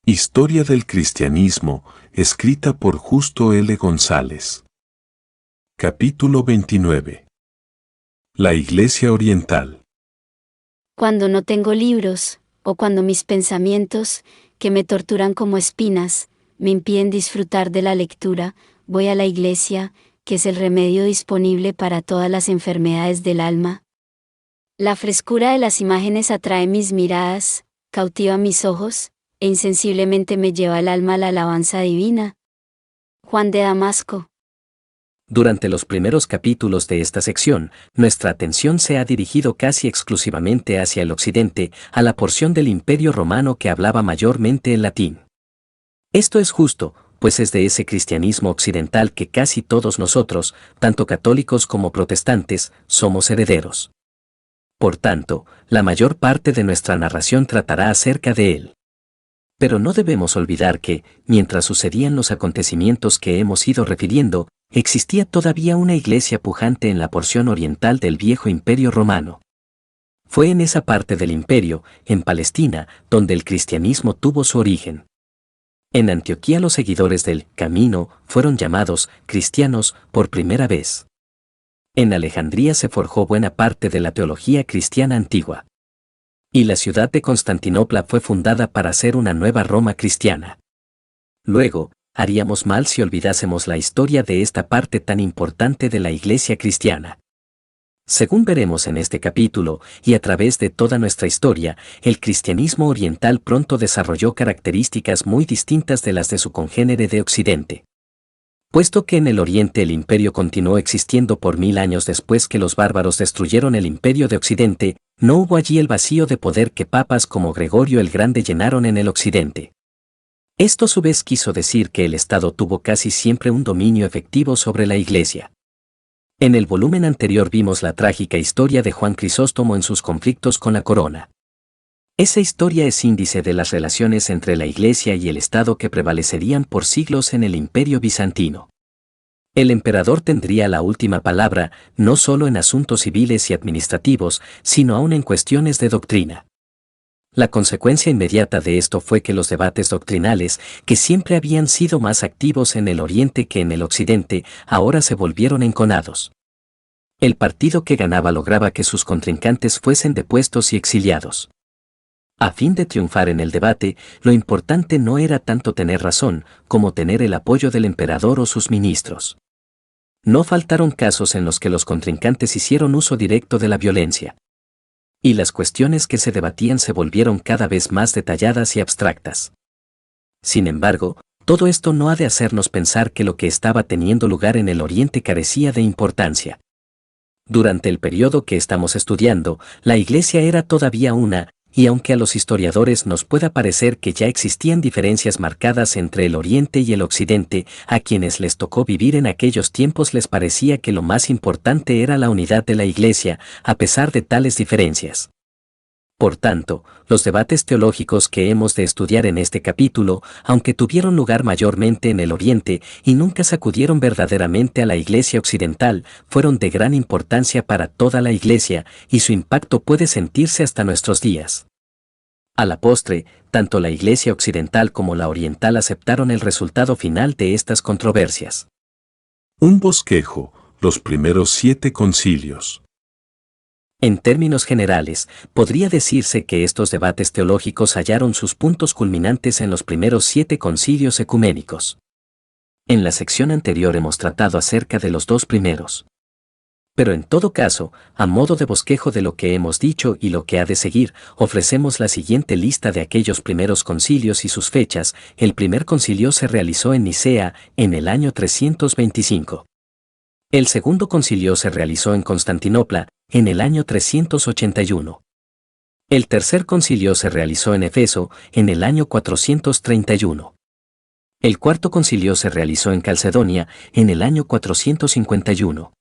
Historia del cristianismo, escrita por Justo L. González. Capítulo 29. La Iglesia Oriental. Cuando no tengo libros, o cuando mis pensamientos, que me torturan como espinas, me impiden disfrutar de la lectura, voy a la iglesia, que es el remedio disponible para todas las enfermedades del alma. La frescura de las imágenes atrae mis miradas, cautiva mis ojos, e insensiblemente me lleva el alma a la alabanza divina. Juan de Damasco. Durante los primeros capítulos de esta sección, nuestra atención se ha dirigido casi exclusivamente hacia el occidente, a la porción del Imperio Romano que hablaba mayormente el latín. Esto es justo, pues es de ese cristianismo occidental que casi todos nosotros, tanto católicos como protestantes, somos herederos. Por tanto, la mayor parte de nuestra narración tratará acerca de él. Pero no debemos olvidar que, mientras sucedían los acontecimientos que hemos ido refiriendo, existía todavía una iglesia pujante en la porción oriental del viejo Imperio Romano. Fue en esa parte del imperio, en Palestina, donde el cristianismo tuvo su origen. En Antioquía los seguidores del Camino fueron llamados cristianos por primera vez. En Alejandría se forjó buena parte de la teología cristiana antigua. Y la ciudad de Constantinopla fue fundada para ser una nueva Roma cristiana. Luego, haríamos mal si olvidásemos la historia de esta parte tan importante de la Iglesia cristiana. Según veremos en este capítulo, y a través de toda nuestra historia, el cristianismo oriental pronto desarrolló características muy distintas de las de su congénere de Occidente. Puesto que en el Oriente el imperio continuó existiendo por 1000 años después que los bárbaros destruyeron el imperio de Occidente, no hubo allí el vacío de poder que papas como Gregorio el Grande llenaron en el Occidente. Esto a su vez quiso decir que el Estado tuvo casi siempre un dominio efectivo sobre la Iglesia. En el volumen anterior vimos la trágica historia de Juan Crisóstomo en sus conflictos con la corona. Esa historia es índice de las relaciones entre la Iglesia y el Estado que prevalecerían por siglos en el Imperio bizantino. El emperador tendría la última palabra, no solo en asuntos civiles y administrativos, sino aún en cuestiones de doctrina. La consecuencia inmediata de esto fue que los debates doctrinales, que siempre habían sido más activos en el Oriente que en el Occidente, ahora se volvieron enconados. El partido que ganaba lograba que sus contrincantes fuesen depuestos y exiliados. A fin de triunfar en el debate, lo importante no era tanto tener razón, como tener el apoyo del emperador o sus ministros. No faltaron casos en los que los contrincantes hicieron uso directo de la violencia. Y las cuestiones que se debatían se volvieron cada vez más detalladas y abstractas. Sin embargo, todo esto no ha de hacernos pensar que lo que estaba teniendo lugar en el Oriente carecía de importancia. Durante el periodo que estamos estudiando, la Iglesia era todavía una, y aunque a los historiadores nos pueda parecer que ya existían diferencias marcadas entre el Oriente y el Occidente, a quienes les tocó vivir en aquellos tiempos les parecía que lo más importante era la unidad de la Iglesia, a pesar de tales diferencias. Por tanto, los debates teológicos que hemos de estudiar en este capítulo, aunque tuvieron lugar mayormente en el Oriente y nunca sacudieron verdaderamente a la Iglesia occidental, fueron de gran importancia para toda la Iglesia, y su impacto puede sentirse hasta nuestros días. A la postre, tanto la Iglesia occidental como la oriental aceptaron el resultado final de estas controversias. Un bosquejo, los primeros 7 concilios. En términos generales, podría decirse que estos debates teológicos hallaron sus puntos culminantes en los primeros 7 concilios ecuménicos. En la sección anterior hemos tratado acerca de los 2 primeros. Pero en todo caso, a modo de bosquejo de lo que hemos dicho y lo que ha de seguir, ofrecemos la siguiente lista de aquellos primeros concilios y sus fechas. El primer concilio se realizó en Nicea, en el año 325. El segundo concilio se realizó en Constantinopla, en el año 381. El tercer concilio se realizó en Éfeso, en el año 431. El cuarto concilio se realizó en Calcedonia, en el año 451.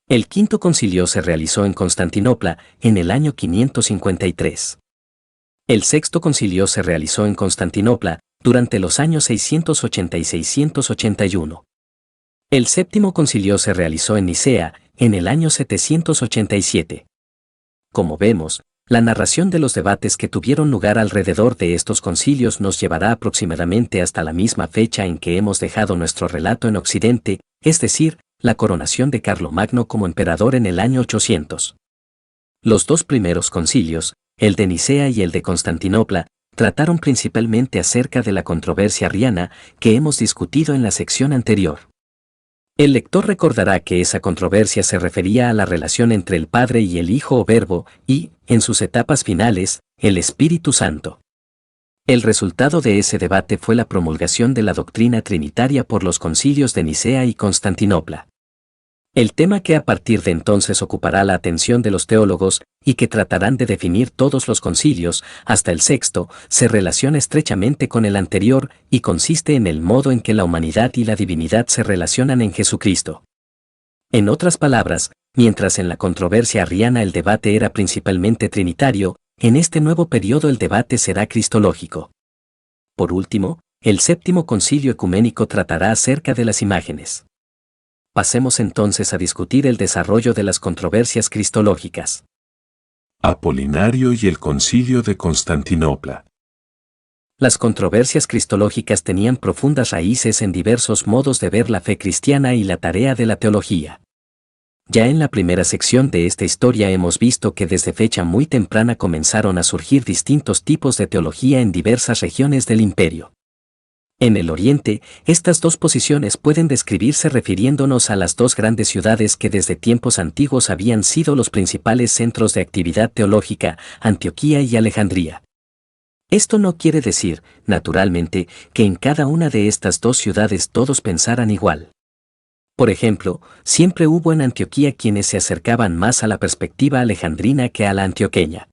El quinto concilio se realizó en Constantinopla, en el año 553. El sexto concilio se realizó en Constantinopla, durante los años 680 y 681. El séptimo concilio se realizó en Nicea, en el año 787. Como vemos, La narración de los debates que tuvieron lugar alrededor de estos concilios nos llevará aproximadamente hasta la misma fecha en que hemos dejado nuestro relato en Occidente, es decir, la coronación de Carlomagno como emperador en el año 800. Los dos primeros concilios, el de Nicea y el de Constantinopla, trataron principalmente acerca de la controversia arriana que hemos discutido en la sección anterior. El lector recordará que esa controversia se refería a la relación entre el Padre y el Hijo o Verbo y, en sus etapas finales, el Espíritu Santo. El resultado de ese debate fue la promulgación de la doctrina trinitaria por los concilios de Nicea y Constantinopla. El tema que a partir de entonces ocupará la atención de los teólogos y que tratarán de definir todos los concilios, hasta el sexto, se relaciona estrechamente con el anterior y consiste en el modo en que la humanidad y la divinidad se relacionan en Jesucristo. En otras palabras, mientras en la controversia arriana el debate era principalmente trinitario, en este nuevo periodo el debate será cristológico. Por último, el séptimo concilio ecuménico tratará acerca de las imágenes. Pasemos entonces a discutir el desarrollo de las controversias cristológicas. Apolinario y el Concilio de Constantinopla. Las controversias cristológicas tenían profundas raíces en diversos modos de ver la fe cristiana y la tarea de la teología. Ya en la primera sección de esta historia hemos visto que desde fecha muy temprana comenzaron a surgir distintos tipos de teología en diversas regiones del imperio. En el Oriente, estas dos posiciones pueden describirse refiriéndonos a las dos grandes ciudades que desde tiempos antiguos habían sido los principales centros de actividad teológica, Antioquía y Alejandría. Esto no quiere decir, naturalmente, que en cada una de estas dos ciudades todos pensaran igual. Por ejemplo, siempre hubo en Antioquía quienes se acercaban más a la perspectiva alejandrina que a la antioqueña.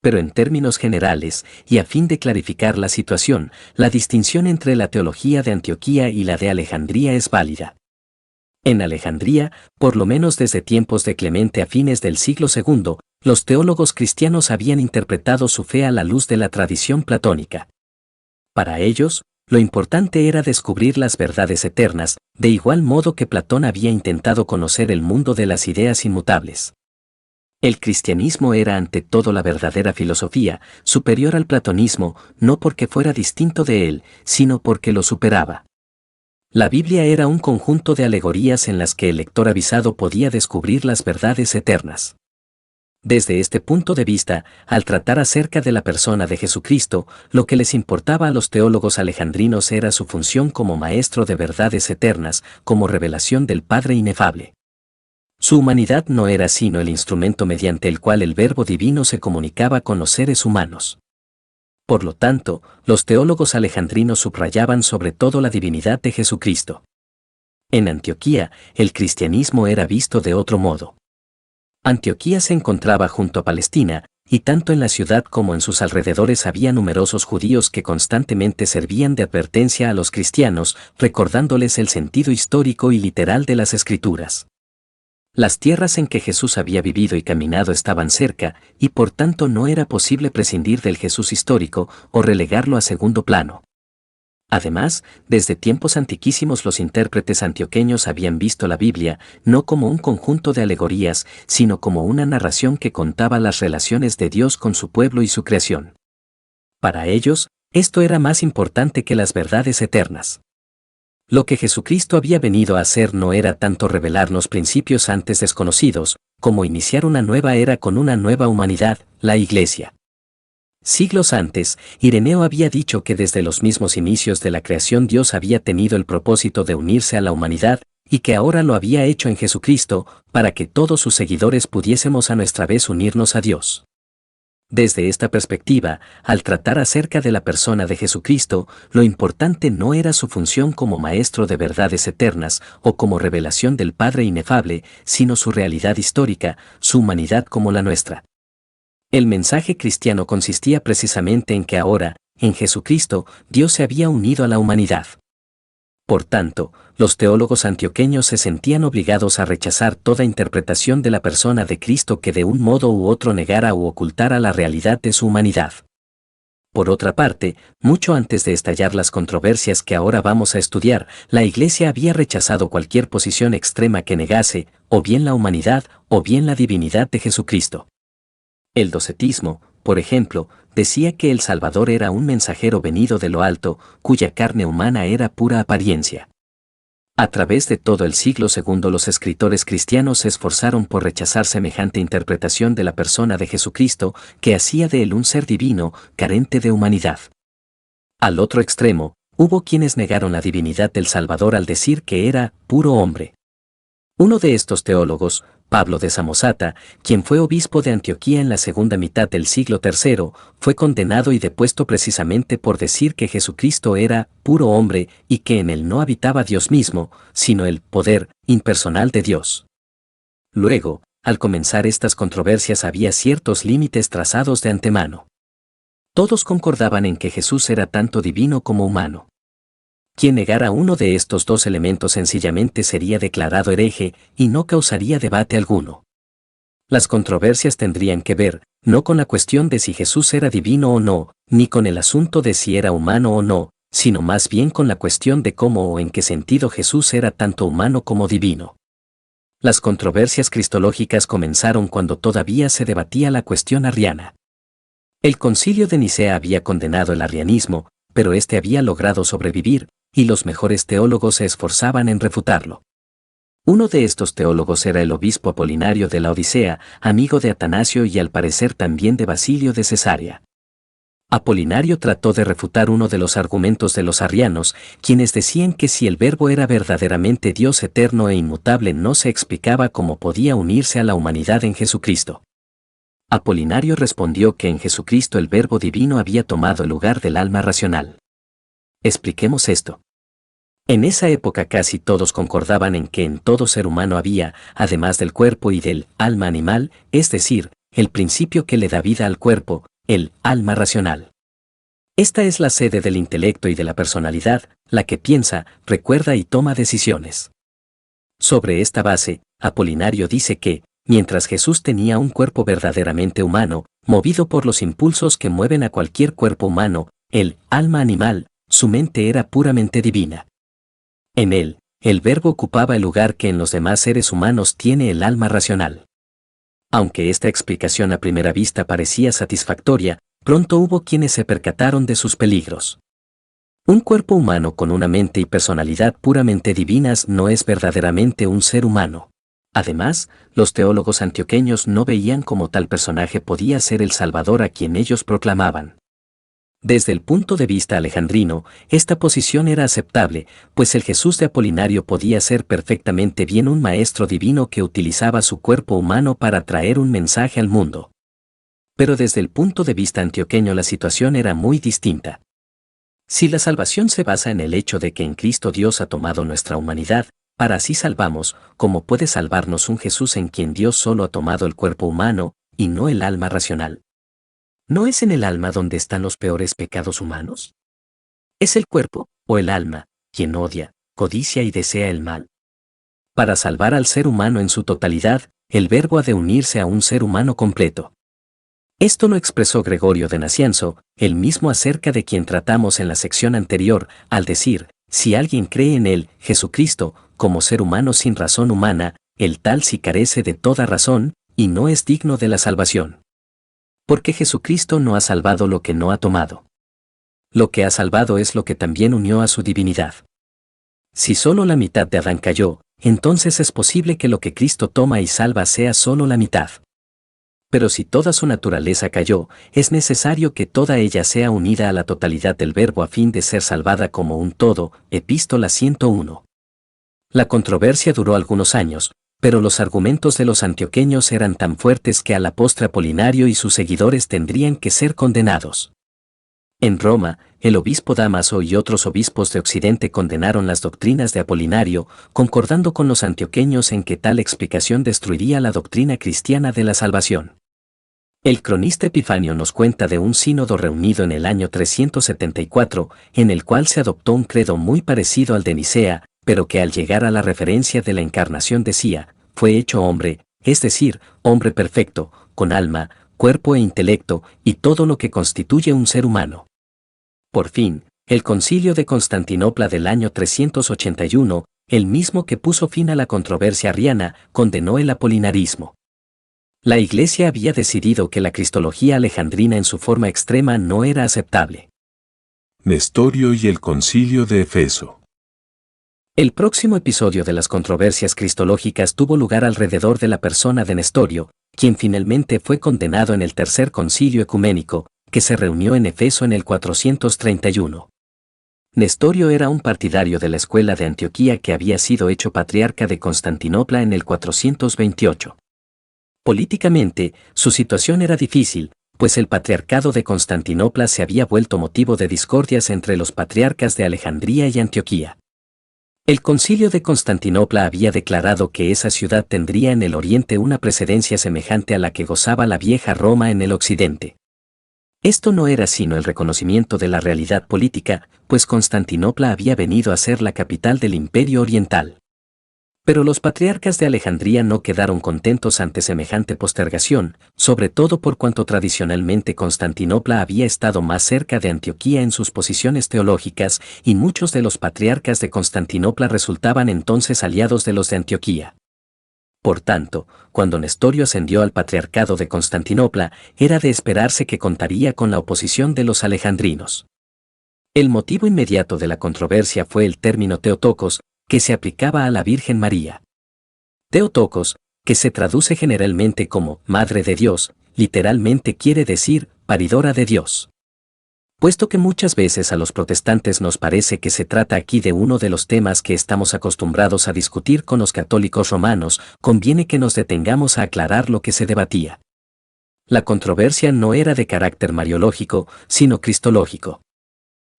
Pero en términos generales, y a fin de clarificar la situación, la distinción entre la teología de Antioquía y la de Alejandría es válida. En Alejandría, por lo menos desde tiempos de Clemente a fines del siglo II, los teólogos cristianos habían interpretado su fe a la luz de la tradición platónica. Para ellos, lo importante era descubrir las verdades eternas, de igual modo que Platón había intentado conocer el mundo de las ideas inmutables. El cristianismo era ante todo la verdadera filosofía, superior al platonismo, no porque fuera distinto de él, sino porque lo superaba. La Biblia era un conjunto de alegorías en las que el lector avisado podía descubrir las verdades eternas. Desde este punto de vista, al tratar acerca de la persona de Jesucristo, lo que les importaba a los teólogos alejandrinos era su función como maestro de verdades eternas, como revelación del Padre inefable. Su humanidad no era sino el instrumento mediante el cual el Verbo divino se comunicaba con los seres humanos. Por lo tanto, los teólogos alejandrinos subrayaban sobre todo la divinidad de Jesucristo. En Antioquía, el cristianismo era visto de otro modo. Antioquía se encontraba junto a Palestina, y tanto en la ciudad como en sus alrededores había numerosos judíos que constantemente servían de advertencia a los cristianos, recordándoles el sentido histórico y literal de las Escrituras. Las tierras en que Jesús había vivido y caminado estaban cerca, y por tanto no era posible prescindir del Jesús histórico o relegarlo a segundo plano. Además, desde tiempos antiquísimos los intérpretes antioqueños habían visto la Biblia no como un conjunto de alegorías, sino como una narración que contaba las relaciones de Dios con su pueblo y su creación. Para ellos, esto era más importante que las verdades eternas. Lo que Jesucristo había venido a hacer no era tanto revelarnos principios antes desconocidos, como iniciar una nueva era con una nueva humanidad, la Iglesia. Siglos antes, Ireneo había dicho que desde los mismos inicios de la creación Dios había tenido el propósito de unirse a la humanidad, y que ahora lo había hecho en Jesucristo, para que todos sus seguidores pudiésemos a nuestra vez unirnos a Dios. Desde esta perspectiva, al tratar acerca de la persona de Jesucristo, lo importante no era su función como maestro de verdades eternas o como revelación del Padre inefable, sino su realidad histórica, su humanidad como la nuestra. El mensaje cristiano consistía precisamente en que ahora, en Jesucristo, Dios se había unido a la humanidad. Por tanto, los teólogos antioqueños se sentían obligados a rechazar toda interpretación de la persona de Cristo que de un modo u otro negara u ocultara la realidad de su humanidad. Por otra parte, mucho antes de estallar las controversias que ahora vamos a estudiar, la Iglesia había rechazado cualquier posición extrema que negase, o bien la humanidad, o bien la divinidad de Jesucristo. El docetismo, por ejemplo, decía que el Salvador era un mensajero venido de lo alto, cuya carne humana era pura apariencia. A través de todo el siglo II los escritores cristianos se esforzaron por rechazar semejante interpretación de la persona de Jesucristo, que hacía de él un ser divino, carente de humanidad. Al otro extremo, hubo quienes negaron la divinidad del Salvador al decir que era puro hombre. Uno de estos teólogos, Pablo de Samosata, quien fue obispo de Antioquía en la segunda mitad del siglo III, fue condenado y depuesto precisamente por decir que Jesucristo era puro hombre y que en él no habitaba Dios mismo, sino el poder impersonal de Dios. Luego, al comenzar estas controversias había ciertos límites trazados de antemano. Todos concordaban en que Jesús era tanto divino como humano. Quien negara uno de estos dos elementos sencillamente sería declarado hereje y no causaría debate alguno. Las controversias tendrían que ver, no con la cuestión de si Jesús era divino o no, ni con el asunto de si era humano o no, sino más bien con la cuestión de cómo o en qué sentido Jesús era tanto humano como divino. Las controversias cristológicas comenzaron cuando todavía se debatía la cuestión arriana. El Concilio de Nicea había condenado el arrianismo, pero este había logrado sobrevivir, y los mejores teólogos se esforzaban en refutarlo. Uno de estos teólogos era el obispo Apolinario de la Odisea, amigo de Atanasio y al parecer también de Basilio de Cesarea. Apolinario trató de refutar uno de los argumentos de los arrianos, quienes decían que si el Verbo era verdaderamente Dios eterno e inmutable no se explicaba cómo podía unirse a la humanidad en Jesucristo. Apolinario respondió que en Jesucristo el Verbo divino había tomado el lugar del alma racional. Expliquemos esto. En esa época casi todos concordaban en que en todo ser humano había, además del cuerpo y del alma animal, es decir, el principio que le da vida al cuerpo, el alma racional. Esta es la sede del intelecto y de la personalidad, la que piensa, recuerda y toma decisiones. Sobre esta base, Apolinario dice que, mientras Jesús tenía un cuerpo verdaderamente humano, movido por los impulsos que mueven a cualquier cuerpo humano, el alma animal, su mente era puramente divina. En él, el Verbo ocupaba el lugar que en los demás seres humanos tiene el alma racional. Aunque esta explicación a primera vista parecía satisfactoria, pronto hubo quienes se percataron de sus peligros. Un cuerpo humano con una mente y personalidad puramente divinas no es verdaderamente un ser humano. Además, los teólogos antioqueños no veían cómo tal personaje podía ser el Salvador a quien ellos proclamaban. Desde el punto de vista alejandrino, esta posición era aceptable, pues el Jesús de Apolinario podía ser perfectamente bien un maestro divino que utilizaba su cuerpo humano para traer un mensaje al mundo. Pero desde el punto de vista antioqueño la situación era muy distinta. Si la salvación se basa en el hecho de que en Cristo Dios ha tomado nuestra humanidad, para así salvamos, ¿cómo puede salvarnos un Jesús en quien Dios solo ha tomado el cuerpo humano, y no el alma racional? ¿No es en el alma donde están los peores pecados humanos? ¿Es el cuerpo, o el alma, quien odia, codicia y desea el mal? Para salvar al ser humano en su totalidad, el Verbo ha de unirse a un ser humano completo. Esto lo expresó Gregorio de Nacianzo, el mismo acerca de quien tratamos en la sección anterior, al decir, si alguien cree en él, Jesucristo, como ser humano sin razón humana, el tal sí carece de toda razón, y no es digno de la salvación. Porque Jesucristo no ha salvado lo que no ha tomado. Lo que ha salvado es lo que también unió a su divinidad. Si solo la mitad de Adán cayó, entonces es posible que lo que Cristo toma y salva sea solo la mitad. Pero si toda su naturaleza cayó, es necesario que toda ella sea unida a la totalidad del Verbo a fin de ser salvada como un todo. Epístola 101. La controversia duró algunos años, pero los argumentos de los antioqueños eran tan fuertes que a la postre Apolinario y sus seguidores tendrían que ser condenados. En Roma, el obispo Dámaso y otros obispos de Occidente condenaron las doctrinas de Apolinario, concordando con los antioqueños en que tal explicación destruiría la doctrina cristiana de la salvación. El cronista Epifanio nos cuenta de un sínodo reunido en el año 374, en el cual se adoptó un credo muy parecido al de Nicea, pero que al llegar a la referencia de la encarnación decía, fue hecho hombre, es decir, hombre perfecto, con alma, cuerpo e intelecto, y todo lo que constituye un ser humano. Por fin, el Concilio de Constantinopla del año 381, el mismo que puso fin a la controversia arriana, condenó el apolinarismo. La Iglesia había decidido que la cristología alejandrina en su forma extrema no era aceptable. Nestorio y el Concilio de Efeso. El próximo episodio de las controversias cristológicas tuvo lugar alrededor de la persona de Nestorio, quien finalmente fue condenado en el Tercer Concilio Ecuménico, que se reunió en Efeso en el 431. Nestorio era un partidario de la escuela de Antioquía que había sido hecho patriarca de Constantinopla en el 428. Políticamente, su situación era difícil, pues el patriarcado de Constantinopla se había vuelto motivo de discordias entre los patriarcas de Alejandría y Antioquía. El Concilio de Constantinopla había declarado que esa ciudad tendría en el oriente una precedencia semejante a la que gozaba la vieja Roma en el occidente. Esto no era sino el reconocimiento de la realidad política, pues Constantinopla había venido a ser la capital del Imperio Oriental. Pero los patriarcas de Alejandría no quedaron contentos ante semejante postergación, sobre todo por cuanto tradicionalmente Constantinopla había estado más cerca de Antioquía en sus posiciones teológicas, y muchos de los patriarcas de Constantinopla resultaban entonces aliados de los de Antioquía. Por tanto, cuando Nestorio ascendió al patriarcado de Constantinopla, era de esperarse que contaría con la oposición de los alejandrinos. El motivo inmediato de la controversia fue el término Theotokos, que se aplicaba a la Virgen María. Theotokos, que se traduce generalmente como Madre de Dios, literalmente quiere decir paridora de Dios. Puesto que muchas veces a los protestantes nos parece que se trata aquí de uno de los temas que estamos acostumbrados a discutir con los católicos romanos, conviene que nos detengamos a aclarar lo que se debatía. La controversia no era de carácter mariológico, sino cristológico.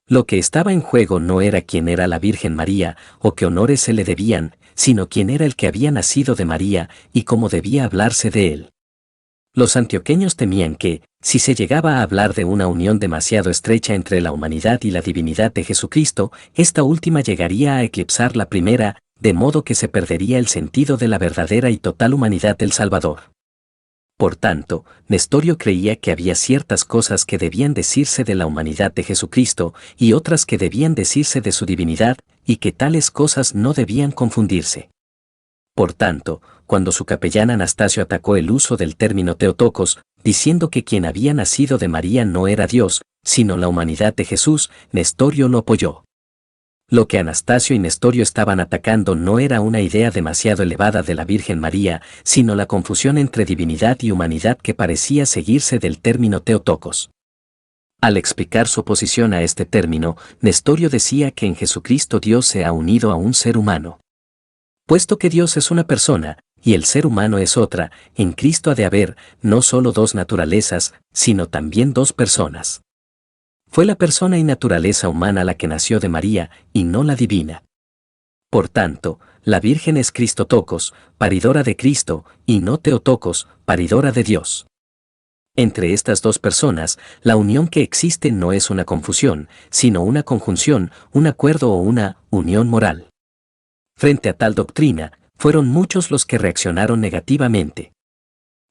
Lo que estaba en juego no era quién era la Virgen María, o qué honores se le debían, sino quién era el que había nacido de María, y cómo debía hablarse de él. Los antioqueños temían que, si se llegaba a hablar de una unión demasiado estrecha entre la humanidad y la divinidad de Jesucristo, esta última llegaría a eclipsar la primera, de modo que se perdería el sentido de la verdadera y total humanidad del Salvador. Por tanto, Nestorio creía que había ciertas cosas que debían decirse de la humanidad de Jesucristo y otras que debían decirse de su divinidad, y que tales cosas no debían confundirse. Por tanto, cuando su capellán Anastasio atacó el uso del término Theotokos, diciendo que quien había nacido de María no era Dios, sino la humanidad de Jesús, Nestorio lo apoyó. Lo que Anastasio y Nestorio estaban atacando no era una idea demasiado elevada de la Virgen María, sino la confusión entre divinidad y humanidad que parecía seguirse del término Theotokos. Al explicar su oposición a este término, Nestorio decía que en Jesucristo Dios se ha unido a un ser humano. Puesto que Dios es una persona, y el ser humano es otra, en Cristo ha de haber, no solo dos naturalezas, sino también dos personas. Fue la persona y naturaleza humana la que nació de María, y no la divina. Por tanto, la Virgen es Cristotokos, paridora de Cristo, y no Theotokos, paridora de Dios. Entre estas dos personas, la unión que existe no es una confusión, sino una conjunción, un acuerdo o una unión moral. Frente a tal doctrina, fueron muchos los que reaccionaron negativamente.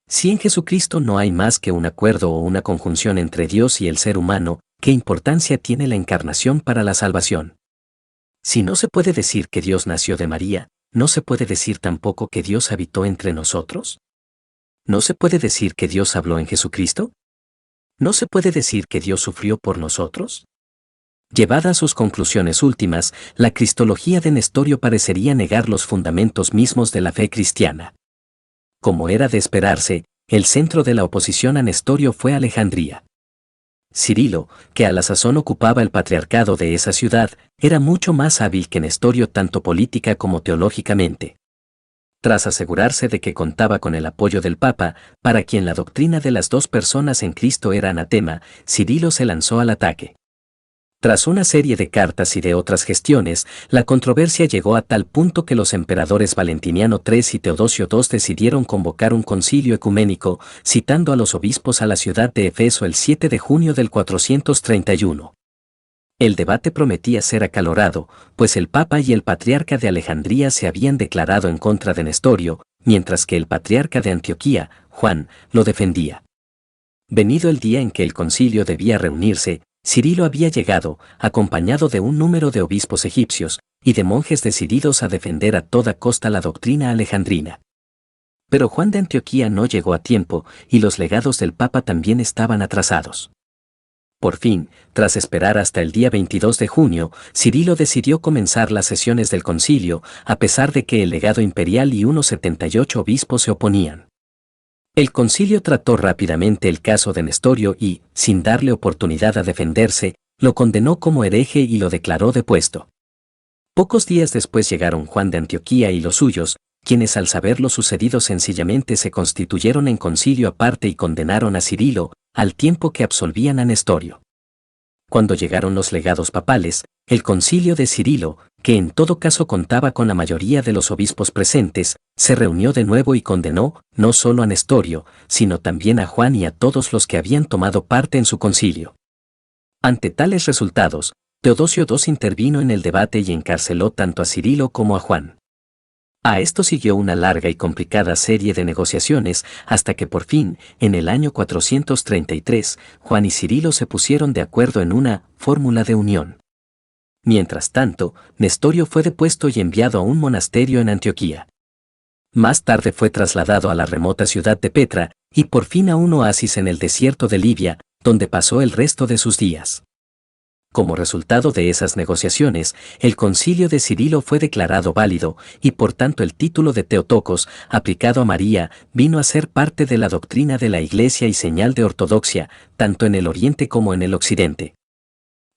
Si en Jesucristo no hay más que un acuerdo o una conjunción entre Dios y el ser humano, ¿qué importancia tiene la encarnación para la salvación? Si no se puede decir que Dios nació de María, ¿no se puede decir tampoco que Dios habitó entre nosotros? ¿No se puede decir que Dios habló en Jesucristo? ¿No se puede decir que Dios sufrió por nosotros? Llevada a sus conclusiones últimas, la cristología de Nestorio parecería negar los fundamentos mismos de la fe cristiana. Como era de esperarse, el centro de la oposición a Nestorio fue Alejandría. Cirilo, que a la sazón ocupaba el patriarcado de esa ciudad, era mucho más hábil que Nestorio tanto política como teológicamente. Tras asegurarse de que contaba con el apoyo del Papa, para quien la doctrina de las dos personas en Cristo era anatema, Cirilo se lanzó al ataque. Tras una serie de cartas y de otras gestiones, la controversia llegó a tal punto que los emperadores Valentiniano III y Teodosio II decidieron convocar un concilio ecuménico, citando a los obispos a la ciudad de Efeso el 7 de junio del 431. El debate prometía ser acalorado, pues el Papa y el Patriarca de Alejandría se habían declarado en contra de Nestorio, mientras que el Patriarca de Antioquía, Juan, lo defendía. Venido el día en que el concilio debía reunirse, Cirilo había llegado, acompañado de un número de obispos egipcios y de monjes decididos a defender a toda costa la doctrina alejandrina. Pero Juan de Antioquía no llegó a tiempo, y los legados del Papa también estaban atrasados. Por fin, tras esperar hasta el día 22 de junio, Cirilo decidió comenzar las sesiones del concilio, a pesar de que el legado imperial y unos 78 obispos se oponían. El concilio trató rápidamente el caso de Nestorio y, sin darle oportunidad a defenderse, lo condenó como hereje y lo declaró depuesto. Pocos días después llegaron Juan de Antioquía y los suyos, quienes al saber lo sucedido sencillamente se constituyeron en concilio aparte y condenaron a Cirilo, al tiempo que absolvían a Nestorio. Cuando llegaron los legados papales, el concilio de Cirilo, que en todo caso contaba con la mayoría de los obispos presentes, se reunió de nuevo y condenó, no solo a Nestorio, sino también a Juan y a todos los que habían tomado parte en su concilio. Ante tales resultados, Teodosio II intervino en el debate y encarceló tanto a Cirilo como a Juan. A esto siguió una larga y complicada serie de negociaciones hasta que por fin, en el año 433, Juan y Cirilo se pusieron de acuerdo en una fórmula de unión. Mientras tanto, Nestorio fue depuesto y enviado a un monasterio en Antioquía. Más tarde fue trasladado a la remota ciudad de Petra y por fin a un oasis en el desierto de Libia, donde pasó el resto de sus días. Como resultado de esas negociaciones, el concilio de Cirilo fue declarado válido, y por tanto el título de Teotocos, aplicado a María, vino a ser parte de la doctrina de la Iglesia y señal de ortodoxia, tanto en el Oriente como en el Occidente.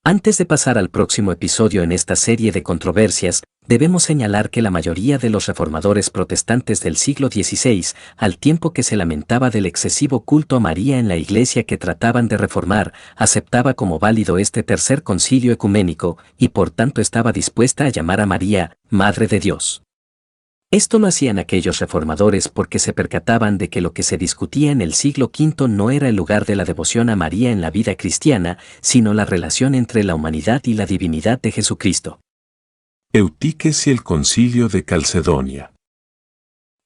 Antes de pasar al próximo episodio en esta serie de controversias, debemos señalar que la mayoría de los reformadores protestantes del siglo XVI, al tiempo que se lamentaba del excesivo culto a María en la Iglesia que trataban de reformar, aceptaba como válido este tercer concilio ecuménico, y por tanto estaba dispuesta a llamar a María, Madre de Dios. Esto lo hacían aquellos reformadores porque se percataban de que lo que se discutía en el siglo V no era el lugar de la devoción a María en la vida cristiana, sino la relación entre la humanidad y la divinidad de Jesucristo. Eutiques y el concilio de Calcedonia.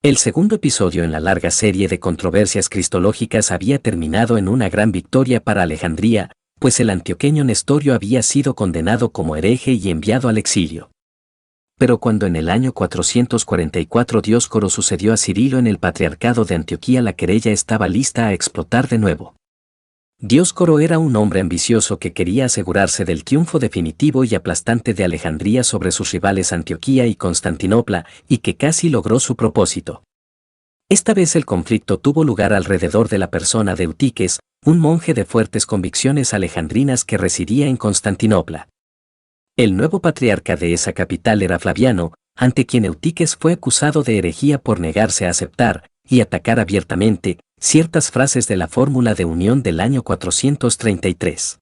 El segundo episodio en la larga serie de controversias cristológicas había terminado en una gran victoria para Alejandría, pues el antioqueño Nestorio había sido condenado como hereje y enviado al exilio. Pero cuando en el año 444 Dioscoro sucedió a Cirilo en el patriarcado de Antioquía, la querella estaba lista a explotar de nuevo. Dioscoro era un hombre ambicioso que quería asegurarse del triunfo definitivo y aplastante de Alejandría sobre sus rivales Antioquía y Constantinopla, y que casi logró su propósito. Esta vez el conflicto tuvo lugar alrededor de la persona de Eutiques, un monje de fuertes convicciones alejandrinas que residía en Constantinopla. El nuevo patriarca de esa capital era Flaviano, ante quien Eutiques fue acusado de herejía por negarse a aceptar, y atacar abiertamente, ciertas frases de la fórmula de unión del año 433.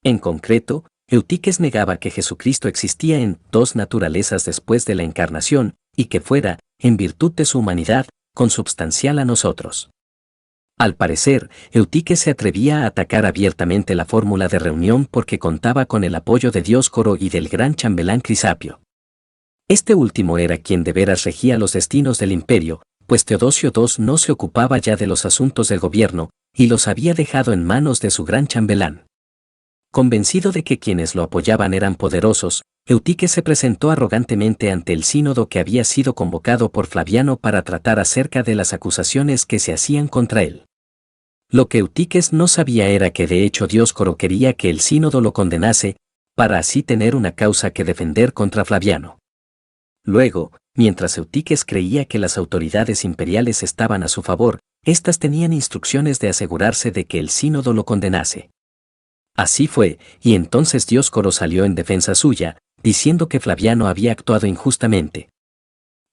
En concreto, Eutiques negaba que Jesucristo existía en dos naturalezas después de la encarnación, y que fuera, en virtud de su humanidad, consubstancial a nosotros. Al parecer, Eutiques se atrevía a atacar abiertamente la fórmula de reunión porque contaba con el apoyo de Dioscoro y del gran chambelán Crisapio. Este último era quien de veras regía los destinos del imperio, pues Teodosio II no se ocupaba ya de los asuntos del gobierno, y los había dejado en manos de su gran chambelán. Convencido de que quienes lo apoyaban eran poderosos, Eutiques se presentó arrogantemente ante el sínodo que había sido convocado por Flaviano para tratar acerca de las acusaciones que se hacían contra él. Lo que Eutiques no sabía era que de hecho Dioscoro quería que el sínodo lo condenase, para así tener una causa que defender contra Flaviano. Luego, mientras Eutiques creía que las autoridades imperiales estaban a su favor, éstas tenían instrucciones de asegurarse de que el sínodo lo condenase. Así fue, y entonces Dioscoro salió en defensa suya, diciendo que Flaviano había actuado injustamente.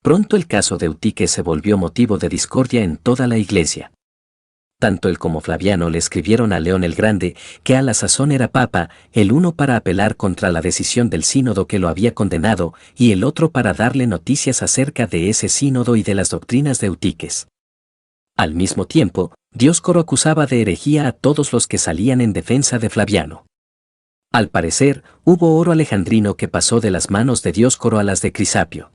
Pronto el caso de Eutiques se volvió motivo de discordia en toda la Iglesia. Tanto él como Flaviano le escribieron a León el Grande, que a la sazón era papa, el uno para apelar contra la decisión del sínodo que lo había condenado, y el otro para darle noticias acerca de ese sínodo y de las doctrinas de Eutiques. Al mismo tiempo, Dioscoro acusaba de herejía a todos los que salían en defensa de Flaviano. Al parecer, hubo oro alejandrino que pasó de las manos de Dioscoro a las de Crisapio.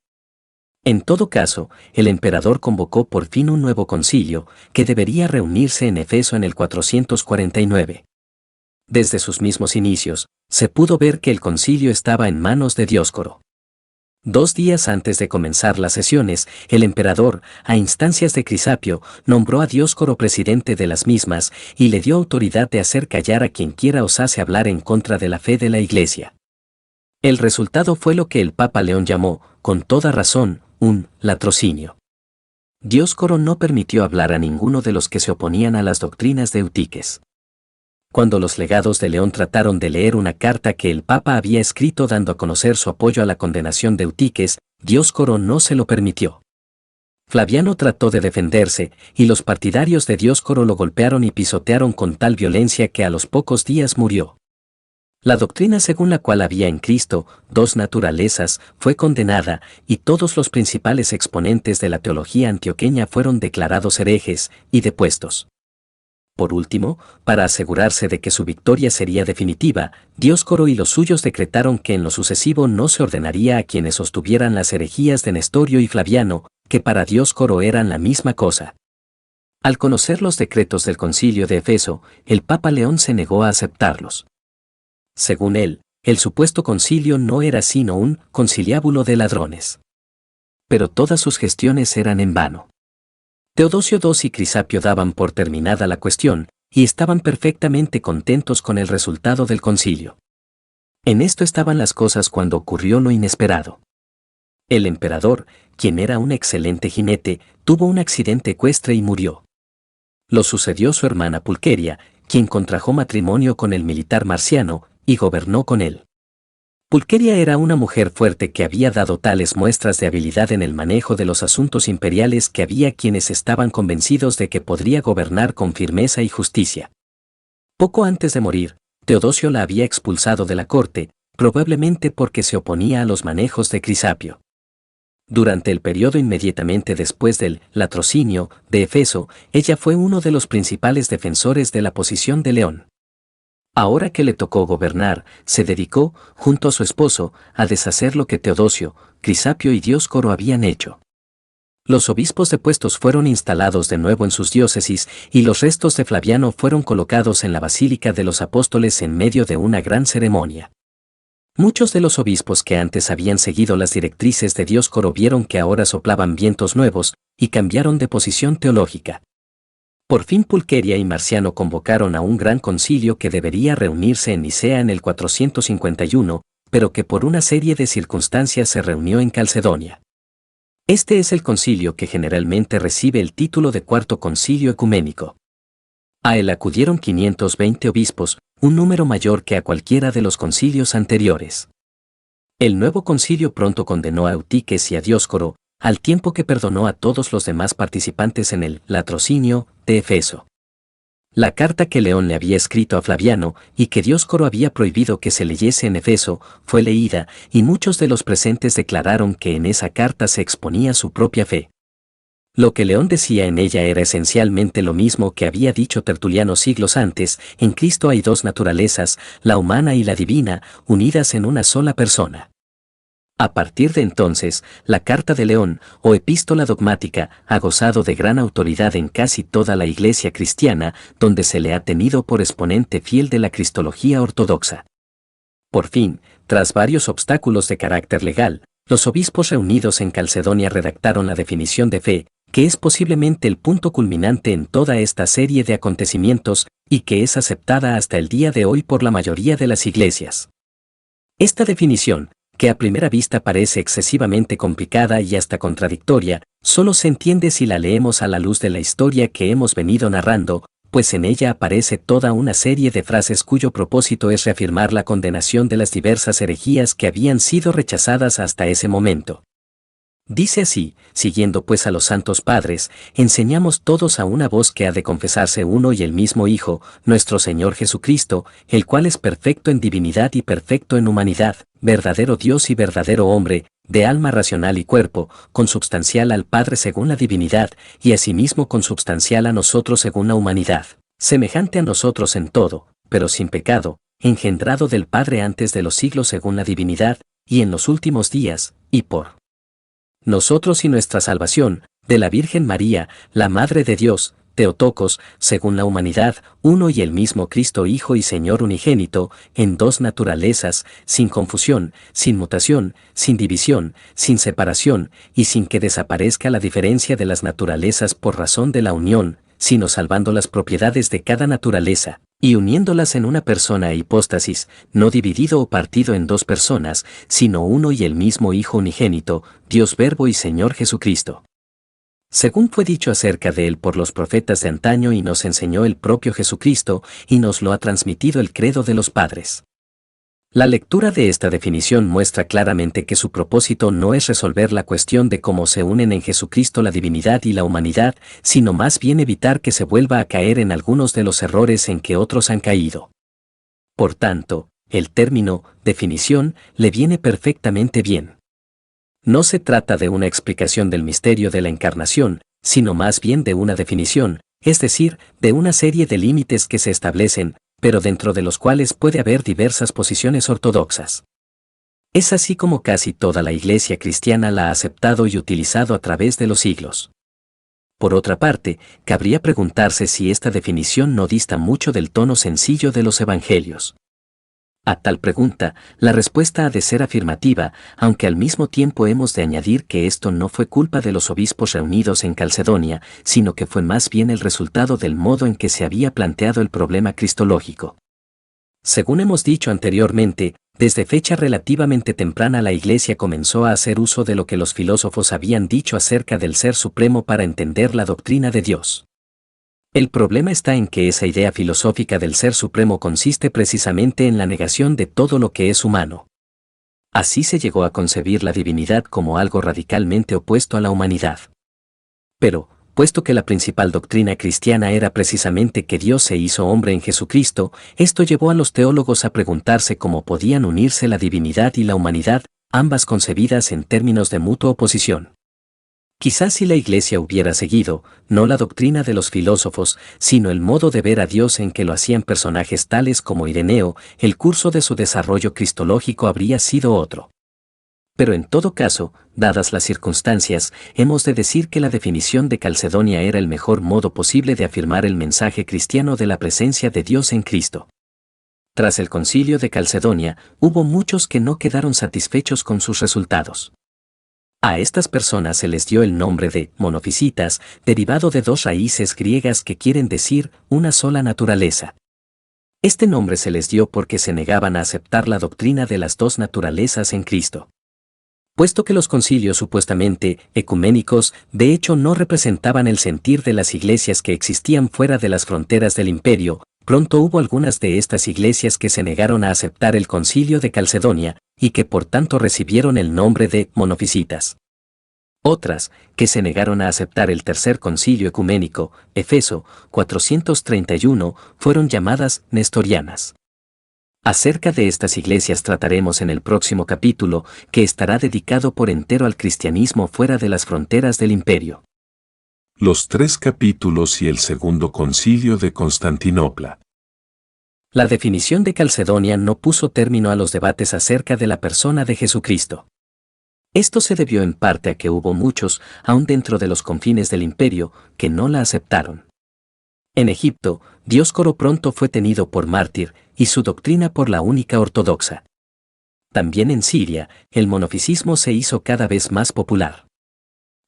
En todo caso, el emperador convocó por fin un nuevo concilio, que debería reunirse en Efeso en el 449. Desde sus mismos inicios, se pudo ver que el concilio estaba en manos de Dioscoro. 2 días antes de comenzar las sesiones, el emperador, a instancias de Crisapio, nombró a Dioscoro presidente de las mismas y le dio autoridad de hacer callar a quien quiera osase hablar en contra de la fe de la Iglesia. El resultado fue lo que el Papa León llamó, con toda razón, un latrocinio. Dioscoro no permitió hablar a ninguno de los que se oponían a las doctrinas de Eutiques. Cuando los legados de León trataron de leer una carta que el Papa había escrito dando a conocer su apoyo a la condenación de Eutiques, Dioscoro no se lo permitió. Flaviano trató de defenderse, y los partidarios de Dioscoro lo golpearon y pisotearon con tal violencia que a los pocos días murió. La doctrina según la cual había en Cristo 2 naturalezas fue condenada, y todos los principales exponentes de la teología antioqueña fueron declarados herejes y depuestos. Por último, para asegurarse de que su victoria sería definitiva, Dioscoro y los suyos decretaron que en lo sucesivo no se ordenaría a quienes sostuvieran las herejías de Nestorio y Flaviano, que para Dioscoro eran la misma cosa. Al conocer los decretos del concilio de Efeso, el Papa León se negó a aceptarlos. Según él, el supuesto concilio no era sino un conciliábulo de ladrones. Pero todas sus gestiones eran en vano. Teodosio II y Crisapio daban por terminada la cuestión, y estaban perfectamente contentos con el resultado del concilio. En esto estaban las cosas cuando ocurrió lo inesperado. El emperador, quien era un excelente jinete, tuvo un accidente ecuestre y murió. Lo sucedió su hermana Pulqueria, quien contrajo matrimonio con el militar Marciano, y gobernó con él. Pulqueria era una mujer fuerte que había dado tales muestras de habilidad en el manejo de los asuntos imperiales que había quienes estaban convencidos de que podría gobernar con firmeza y justicia. Poco antes de morir, Teodosio la había expulsado de la corte, probablemente porque se oponía a los manejos de Crisapio. Durante el periodo inmediatamente después del latrocinio de Efeso, ella fue uno de los principales defensores de la posición de León. Ahora que le tocó gobernar, se dedicó, junto a su esposo, a deshacer lo que Teodosio, Crisapio y Dioscoro habían hecho. Los obispos depuestos fueron instalados de nuevo en sus diócesis y los restos de Flaviano fueron colocados en la Basílica de los Apóstoles en medio de una gran ceremonia. Muchos de los obispos que antes habían seguido las directrices de Dioscoro vieron que ahora soplaban vientos nuevos y cambiaron de posición teológica. Por fin Pulqueria y Marciano convocaron a un gran concilio que debería reunirse en Nicea en el 451, pero que por una serie de circunstancias se reunió en Calcedonia. Este es el concilio que generalmente recibe el título de Cuarto Concilio Ecuménico. A él acudieron 520 obispos, un número mayor que a cualquiera de los concilios anteriores. El nuevo concilio pronto condenó a Eutiques y a Dioscoro, al tiempo que perdonó a todos los demás participantes en el latrocinio de Efeso. La carta que León le había escrito a Flaviano y que Dioscoro había prohibido que se leyese en Efeso fue leída, y muchos de los presentes declararon que en esa carta se exponía su propia fe. Lo que León decía en ella era esencialmente lo mismo que había dicho Tertuliano siglos antes: en Cristo hay 2 naturalezas, la humana y la divina, unidas en una sola persona. A partir de entonces, la Carta de León, o Epístola dogmática, ha gozado de gran autoridad en casi toda la Iglesia cristiana, donde se le ha tenido por exponente fiel de la cristología ortodoxa. Por fin, tras varios obstáculos de carácter legal, los obispos reunidos en Calcedonia redactaron la definición de fe, que es posiblemente el punto culminante en toda esta serie de acontecimientos, y que es aceptada hasta el día de hoy por la mayoría de las iglesias. Esta definición, que a primera vista parece excesivamente complicada y hasta contradictoria, solo se entiende si la leemos a la luz de la historia que hemos venido narrando, pues en ella aparece toda una serie de frases cuyo propósito es reafirmar la condenación de las diversas herejías que habían sido rechazadas hasta ese momento. Dice así: siguiendo pues a los santos padres, enseñamos todos a una voz que ha de confesarse uno y el mismo Hijo, nuestro Señor Jesucristo, el cual es perfecto en divinidad y perfecto en humanidad, verdadero Dios y verdadero hombre, de alma racional y cuerpo, consubstancial al Padre según la divinidad, y asimismo consubstancial a nosotros según la humanidad, semejante a nosotros en todo, pero sin pecado, engendrado del Padre antes de los siglos según la divinidad, y en los últimos días, y por nosotros y nuestra salvación, de la Virgen María, la Madre de Dios, Teotocos, según la humanidad, uno y el mismo Cristo Hijo y Señor unigénito, en dos naturalezas, sin confusión, sin mutación, sin división, sin separación, y sin que desaparezca la diferencia de las naturalezas por razón de la unión, sino salvando las propiedades de cada naturaleza, y uniéndolas en una persona e hipóstasis, no dividido o partido en dos personas, sino uno y el mismo Hijo unigénito, Dios Verbo y Señor Jesucristo. Según fue dicho acerca de él por los profetas de antaño y nos enseñó el propio Jesucristo, y nos lo ha transmitido el credo de los padres. La lectura de esta definición muestra claramente que su propósito no es resolver la cuestión de cómo se unen en Jesucristo la divinidad y la humanidad, sino más bien evitar que se vuelva a caer en algunos de los errores en que otros han caído. Por tanto, el término definición le viene perfectamente bien. No se trata de una explicación del misterio de la encarnación, sino más bien de una definición, es decir, de una serie de límites que se establecen, pero dentro de los cuales puede haber diversas posiciones ortodoxas. Es así como casi toda la Iglesia cristiana la ha aceptado y utilizado a través de los siglos. Por otra parte, cabría preguntarse si esta definición no dista mucho del tono sencillo de los evangelios. A tal pregunta, la respuesta ha de ser afirmativa, aunque al mismo tiempo hemos de añadir que esto no fue culpa de los obispos reunidos en Calcedonia, sino que fue más bien el resultado del modo en que se había planteado el problema cristológico. Según hemos dicho anteriormente, desde fecha relativamente temprana la Iglesia comenzó a hacer uso de lo que los filósofos habían dicho acerca del Ser Supremo para entender la doctrina de Dios. El problema está en que esa idea filosófica del Ser Supremo consiste precisamente en la negación de todo lo que es humano. Así se llegó a concebir la divinidad como algo radicalmente opuesto a la humanidad. Pero, puesto que la principal doctrina cristiana era precisamente que Dios se hizo hombre en Jesucristo, esto llevó a los teólogos a preguntarse cómo podían unirse la divinidad y la humanidad, ambas concebidas en términos de mutua oposición. Quizás si la Iglesia hubiera seguido, no la doctrina de los filósofos, sino el modo de ver a Dios en que lo hacían personajes tales como Ireneo, el curso de su desarrollo cristológico habría sido otro. Pero en todo caso, dadas las circunstancias, hemos de decir que la definición de Calcedonia era el mejor modo posible de afirmar el mensaje cristiano de la presencia de Dios en Cristo. Tras el concilio de Calcedonia, hubo muchos que no quedaron satisfechos con sus resultados. A estas personas se les dio el nombre de monofisitas, derivado de dos raíces griegas que quieren decir una sola naturaleza. Este nombre se les dio porque se negaban a aceptar la doctrina de las dos naturalezas en Cristo. Puesto que los concilios supuestamente ecuménicos de hecho no representaban el sentir de las iglesias que existían fuera de las fronteras del imperio, pronto hubo algunas de estas iglesias que se negaron a aceptar el concilio de Calcedonia, y que por tanto recibieron el nombre de monofisitas. Otras, que se negaron a aceptar el tercer concilio ecuménico, Efeso, 431, fueron llamadas nestorianas. Acerca de estas iglesias trataremos en el próximo capítulo, que estará dedicado por entero al cristianismo fuera de las fronteras del imperio. Los 3 capítulos y el segundo concilio de Constantinopla. La definición de Calcedonia no puso término a los debates acerca de la persona de Jesucristo. Esto se debió en parte a que hubo muchos, aún dentro de los confines del imperio, que no la aceptaron. En Egipto, Dioscoro pronto fue tenido por mártir, y su doctrina por la única ortodoxa. También en Siria, el monofisismo se hizo cada vez más popular.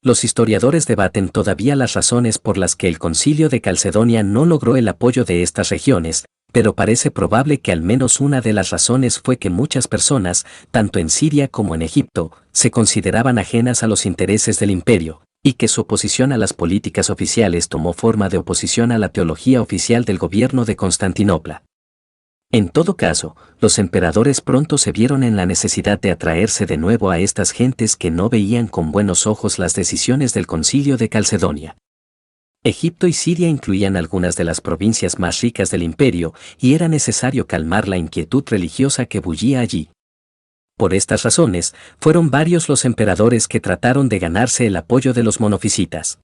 Los historiadores debaten todavía las razones por las que el concilio de Calcedonia no logró el apoyo de estas regiones, pero parece probable que al menos una de las razones fue que muchas personas, tanto en Siria como en Egipto, se consideraban ajenas a los intereses del imperio, y que su oposición a las políticas oficiales tomó forma de oposición a la teología oficial del gobierno de Constantinopla. En todo caso, los emperadores pronto se vieron en la necesidad de atraerse de nuevo a estas gentes que no veían con buenos ojos las decisiones del concilio de Calcedonia. Egipto y Siria incluían algunas de las provincias más ricas del imperio, y era necesario calmar la inquietud religiosa que bullía allí. Por estas razones, fueron varios los emperadores que trataron de ganarse el apoyo de los monofisitas.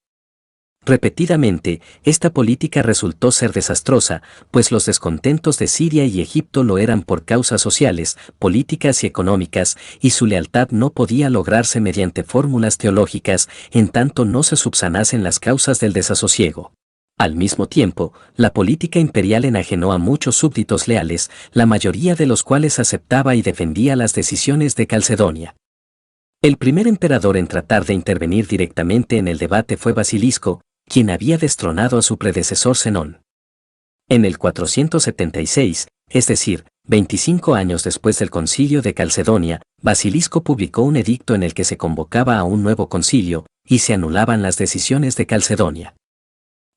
Repetidamente, esta política resultó ser desastrosa, pues los descontentos de Siria y Egipto lo eran por causas sociales, políticas y económicas, y su lealtad no podía lograrse mediante fórmulas teológicas, en tanto no se subsanasen las causas del desasosiego. Al mismo tiempo, la política imperial enajenó a muchos súbditos leales, la mayoría de los cuales aceptaba y defendía las decisiones de Calcedonia. El primer emperador en tratar de intervenir directamente en el debate fue Basilisco, quien había destronado a su predecesor Zenón. En el 476, es decir, 25 años después del concilio de Calcedonia, Basilisco publicó un edicto en el que se convocaba a un nuevo concilio, y se anulaban las decisiones de Calcedonia.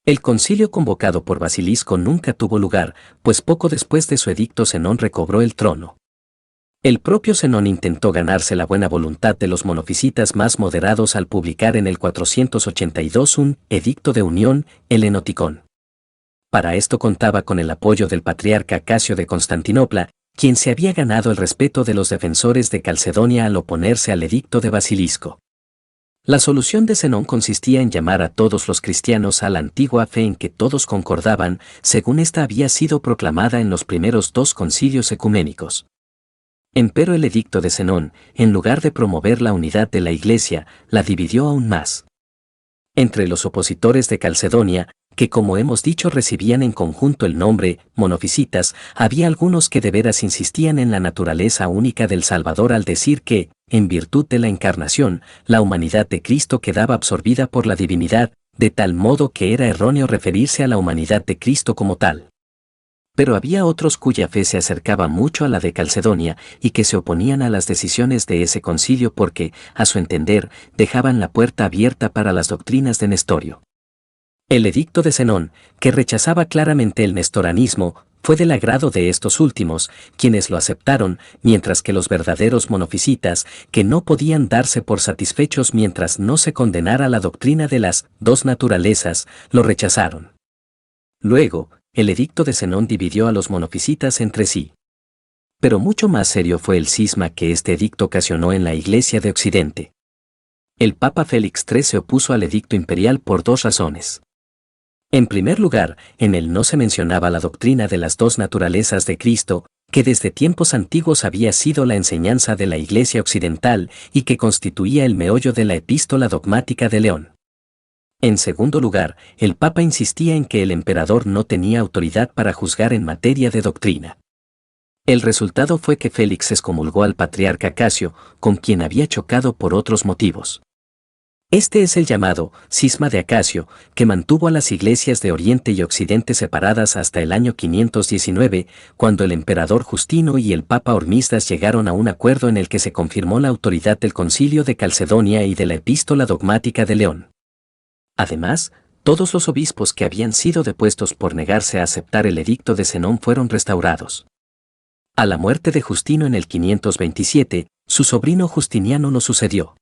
El concilio convocado por Basilisco nunca tuvo lugar, pues poco después de su edicto Zenón recobró el trono. El propio Zenón intentó ganarse la buena voluntad de los monofisitas más moderados al publicar en el 482 un edicto de unión, el Enoticón. Para esto contaba con el apoyo del patriarca Casio de Constantinopla, quien se había ganado el respeto de los defensores de Calcedonia al oponerse al edicto de Basilisco. La solución de Zenón consistía en llamar a todos los cristianos a la antigua fe en que todos concordaban, según esta había sido proclamada en los primeros dos concilios ecuménicos. Empero el edicto de Zenón, en lugar de promover la unidad de la Iglesia, la dividió aún más. Entre los opositores de Calcedonia, que como hemos dicho recibían en conjunto el nombre monofisitas, había algunos que de veras insistían en la naturaleza única del Salvador al decir que, en virtud de la encarnación, la humanidad de Cristo quedaba absorbida por la divinidad, de tal modo que era erróneo referirse a la humanidad de Cristo como tal. Pero había otros cuya fe se acercaba mucho a la de Calcedonia y que se oponían a las decisiones de ese concilio porque, a su entender, dejaban la puerta abierta para las doctrinas de Nestorio. El edicto de Zenón, que rechazaba claramente el nestoranismo, fue del agrado de estos últimos, quienes lo aceptaron, mientras que los verdaderos monofisitas, que no podían darse por satisfechos mientras no se condenara la doctrina de las dos naturalezas, lo rechazaron. Luego, el edicto de Zenón dividió a los monofisitas entre sí. Pero mucho más serio fue el cisma que este edicto ocasionó en la Iglesia de Occidente. El Papa Félix III se opuso al edicto imperial por dos razones. En primer lugar, en él no se mencionaba la doctrina de las dos naturalezas de Cristo, que desde tiempos antiguos había sido la enseñanza de la Iglesia occidental y que constituía el meollo de la epístola dogmática de León. En segundo lugar, el Papa insistía en que el emperador no tenía autoridad para juzgar en materia de doctrina. El resultado fue que Félix excomulgó al patriarca Casio, con quien había chocado por otros motivos. Este es el llamado cisma de Acasio, que mantuvo a las iglesias de Oriente y Occidente separadas hasta el año 519, cuando el emperador Justino y el papa Hormisdas llegaron a un acuerdo en el que se confirmó la autoridad del concilio de Calcedonia y de la epístola dogmática de León. Además, todos los obispos que habían sido depuestos por negarse a aceptar el edicto de Zenón fueron restaurados. A la muerte de Justino en el 527, su sobrino Justiniano lo sucedió.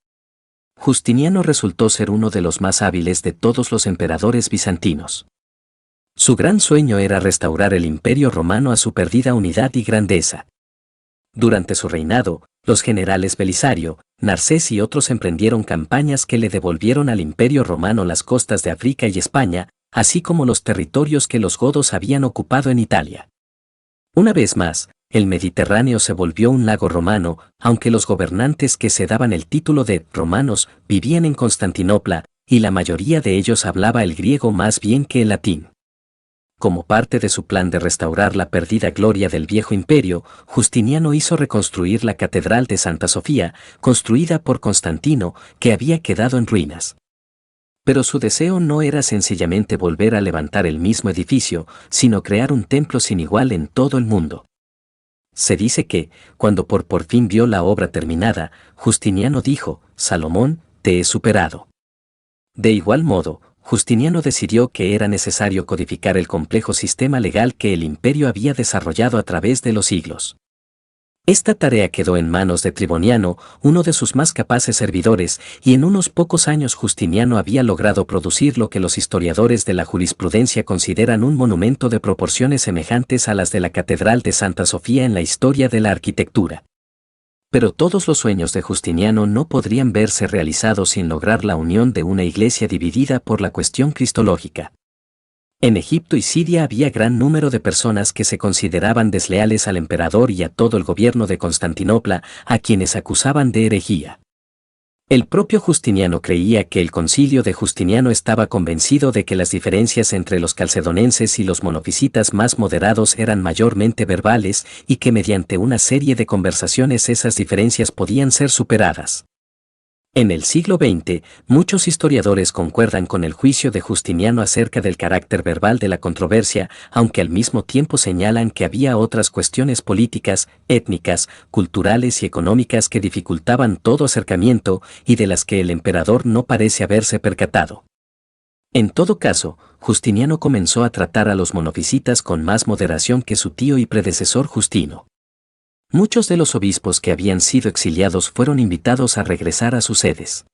Justiniano resultó ser uno de los más hábiles de todos los emperadores bizantinos. Su gran sueño era restaurar el imperio romano a su perdida unidad y grandeza. Durante su reinado, los generales Belisario, Narcés y otros emprendieron campañas que le devolvieron al imperio romano las costas de África y España, así como los territorios que los godos habían ocupado en Italia. Una vez más, el Mediterráneo se volvió un lago romano, aunque los gobernantes que se daban el título de romanos vivían en Constantinopla, y la mayoría de ellos hablaba el griego más bien que el latín. Como parte de su plan de restaurar la perdida gloria del viejo imperio, Justiniano hizo reconstruir la Catedral de Santa Sofía, construida por Constantino, que había quedado en ruinas. Pero su deseo no era sencillamente volver a levantar el mismo edificio, sino crear un templo sin igual en todo el mundo. Se dice que, cuando por fin vio la obra terminada, Justiniano dijo: «Salomón, te he superado». De igual modo, Justiniano decidió que era necesario codificar el complejo sistema legal que el imperio había desarrollado a través de los siglos. Esta tarea quedó en manos de Triboniano, uno de sus más capaces servidores, y en unos pocos años Justiniano había logrado producir lo que los historiadores de la jurisprudencia consideran un monumento de proporciones semejantes a las de la Catedral de Santa Sofía en la historia de la arquitectura. Pero todos los sueños de Justiniano no podrían verse realizados sin lograr la unión de una iglesia dividida por la cuestión cristológica. En Egipto y Siria había gran número de personas que se consideraban desleales al emperador y a todo el gobierno de Constantinopla, a quienes acusaban de herejía. El propio Justiniano creía que el concilio de Justiniano estaba convencido de que las diferencias entre los calcedonenses y los monofisitas más moderados eran mayormente verbales y que mediante una serie de conversaciones esas diferencias podían ser superadas. En el siglo XX, muchos historiadores concuerdan con el juicio de Justiniano acerca del carácter verbal de la controversia, aunque al mismo tiempo señalan que había otras cuestiones políticas, étnicas, culturales y económicas que dificultaban todo acercamiento y de las que el emperador no parece haberse percatado. En todo caso, Justiniano comenzó a tratar a los monofisitas con más moderación que su tío y predecesor Justino. Muchos de los obispos que habían sido exiliados fueron invitados a regresar a sus sedes.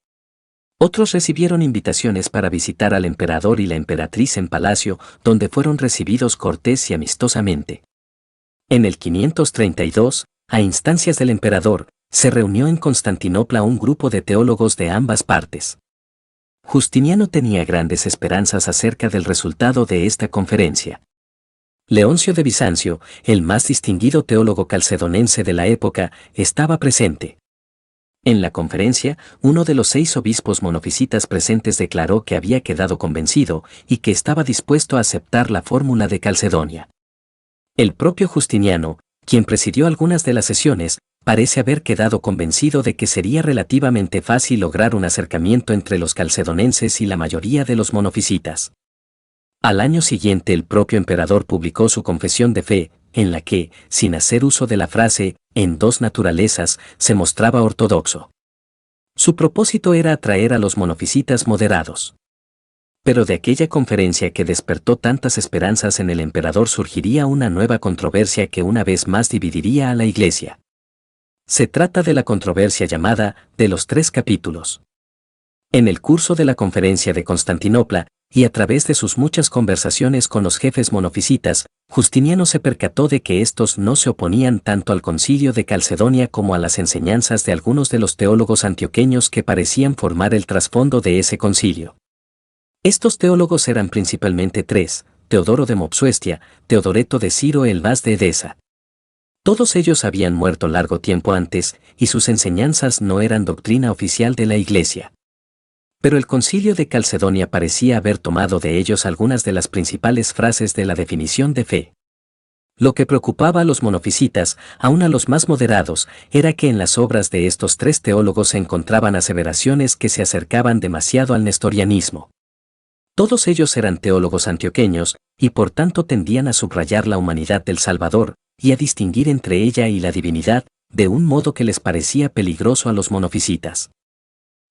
Otros recibieron invitaciones para visitar al emperador y la emperatriz en palacio, donde fueron recibidos cortés y amistosamente. En el 532, a instancias del emperador, se reunió en Constantinopla un grupo de teólogos de ambas partes. Justiniano tenía grandes esperanzas acerca del resultado de esta conferencia. Leoncio de Bizancio, el más distinguido teólogo calcedonense de la época, estaba presente. En la conferencia, uno de los 6 obispos monofisitas presentes declaró que había quedado convencido y que estaba dispuesto a aceptar la fórmula de Calcedonia. El propio Justiniano, quien presidió algunas de las sesiones, parece haber quedado convencido de que sería relativamente fácil lograr un acercamiento entre los calcedonenses y la mayoría de los monofisitas. Al año siguiente el propio emperador publicó su confesión de fe, en la que, sin hacer uso de la frase «en 2 naturalezas», se mostraba ortodoxo. Su propósito era atraer a los monofisitas moderados. Pero de aquella conferencia que despertó tantas esperanzas en el emperador surgiría una nueva controversia que una vez más dividiría a la Iglesia. Se trata de la controversia llamada de los 3 capítulos. En el curso de la conferencia de Constantinopla, y a través de sus muchas conversaciones con los jefes monofisitas, Justiniano se percató de que estos no se oponían tanto al concilio de Calcedonia como a las enseñanzas de algunos de los teólogos antioqueños que parecían formar el trasfondo de ese concilio. Estos teólogos eran principalmente 3, Teodoro de Mopsuestia, Teodoreto de Ciro el Vaz de Edesa. Todos ellos habían muerto largo tiempo antes, y sus enseñanzas no eran doctrina oficial de la Iglesia. Pero el concilio de Calcedonia parecía haber tomado de ellos algunas de las principales frases de la definición de fe. Lo que preocupaba a los monofisitas, aun a los más moderados, era que en las obras de estos 3 teólogos se encontraban aseveraciones que se acercaban demasiado al nestorianismo. Todos ellos eran teólogos antioqueños, y por tanto tendían a subrayar la humanidad del Salvador, y a distinguir entre ella y la divinidad, de un modo que les parecía peligroso a los monofisitas.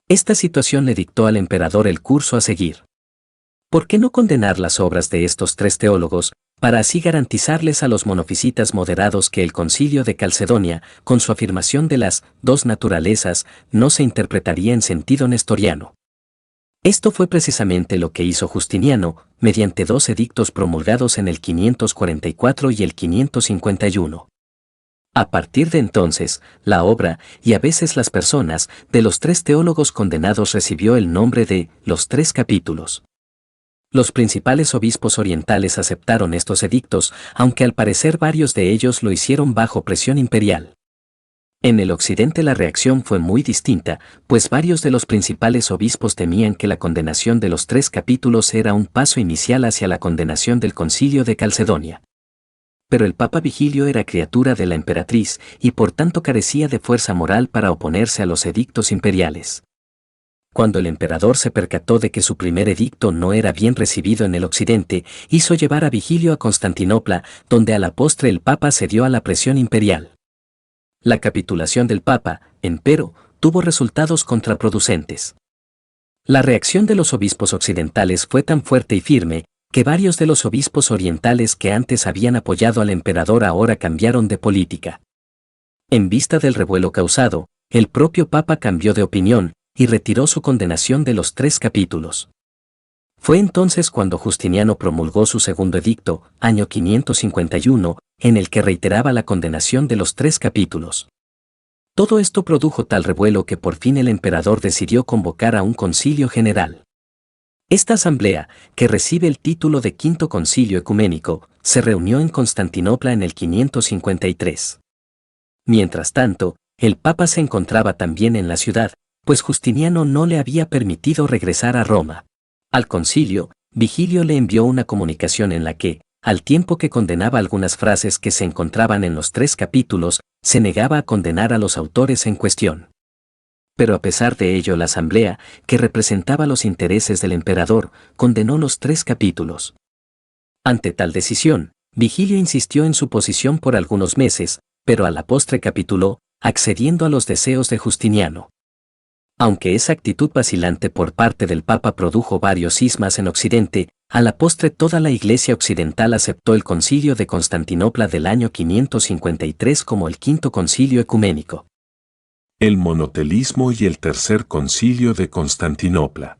Esta situación le dictó al emperador el curso a seguir. ¿Por qué no condenar las obras de estos 3 teólogos, para así garantizarles a los monofisitas moderados que el concilio de Calcedonia, con su afirmación de las 2 naturalezas, no se interpretaría en sentido nestoriano? Esto fue precisamente lo que hizo Justiniano, mediante 2 edictos promulgados en el 544 y el 551. A partir de entonces, la obra, y a veces las personas, de los 3 teólogos condenados recibió el nombre de los 3 capítulos. Los principales obispos orientales aceptaron estos edictos, aunque al parecer varios de ellos lo hicieron bajo presión imperial. En el occidente la reacción fue muy distinta, pues varios de los principales obispos temían que la condenación de los 3 capítulos era un paso inicial hacia la condenación del concilio de Calcedonia. Pero el Papa Vigilio era criatura de la emperatriz y por tanto carecía de fuerza moral para oponerse a los edictos imperiales. Cuando el emperador se percató de que su primer edicto no era bien recibido en el occidente, hizo llevar a Vigilio a Constantinopla, donde a la postre el Papa cedió a la presión imperial. La capitulación del Papa, empero, tuvo resultados contraproducentes. La reacción de los obispos occidentales fue tan fuerte y firme, que varios de los obispos orientales que antes habían apoyado al emperador ahora cambiaron de política. En vista del revuelo causado, el propio Papa cambió de opinión y retiró su condenación de los 3 capítulos. Fue entonces cuando Justiniano promulgó su segundo edicto, año 551, en el que reiteraba la condenación de los 3 capítulos. Todo esto produjo tal revuelo que por fin el emperador decidió convocar a un concilio general. Esta asamblea, que recibe el título de Quinto Concilio Ecuménico, se reunió en Constantinopla en el 553. Mientras tanto, el Papa se encontraba también en la ciudad, pues Justiniano no le había permitido regresar a Roma. Al concilio, Vigilio le envió una comunicación en la que, al tiempo que condenaba algunas frases que se encontraban en los 3 capítulos, se negaba a condenar a los autores en cuestión. Pero a pesar de ello, la asamblea, que representaba los intereses del emperador, condenó los 3 capítulos. Ante tal decisión, Vigilio insistió en su posición por algunos meses, pero a la postre capituló, accediendo a los deseos de Justiniano. Aunque esa actitud vacilante por parte del Papa produjo varios cismas en Occidente, a la postre toda la Iglesia occidental aceptó el Concilio de Constantinopla del año 553 como el quinto concilio ecuménico. El monotelismo y el tercer concilio de Constantinopla.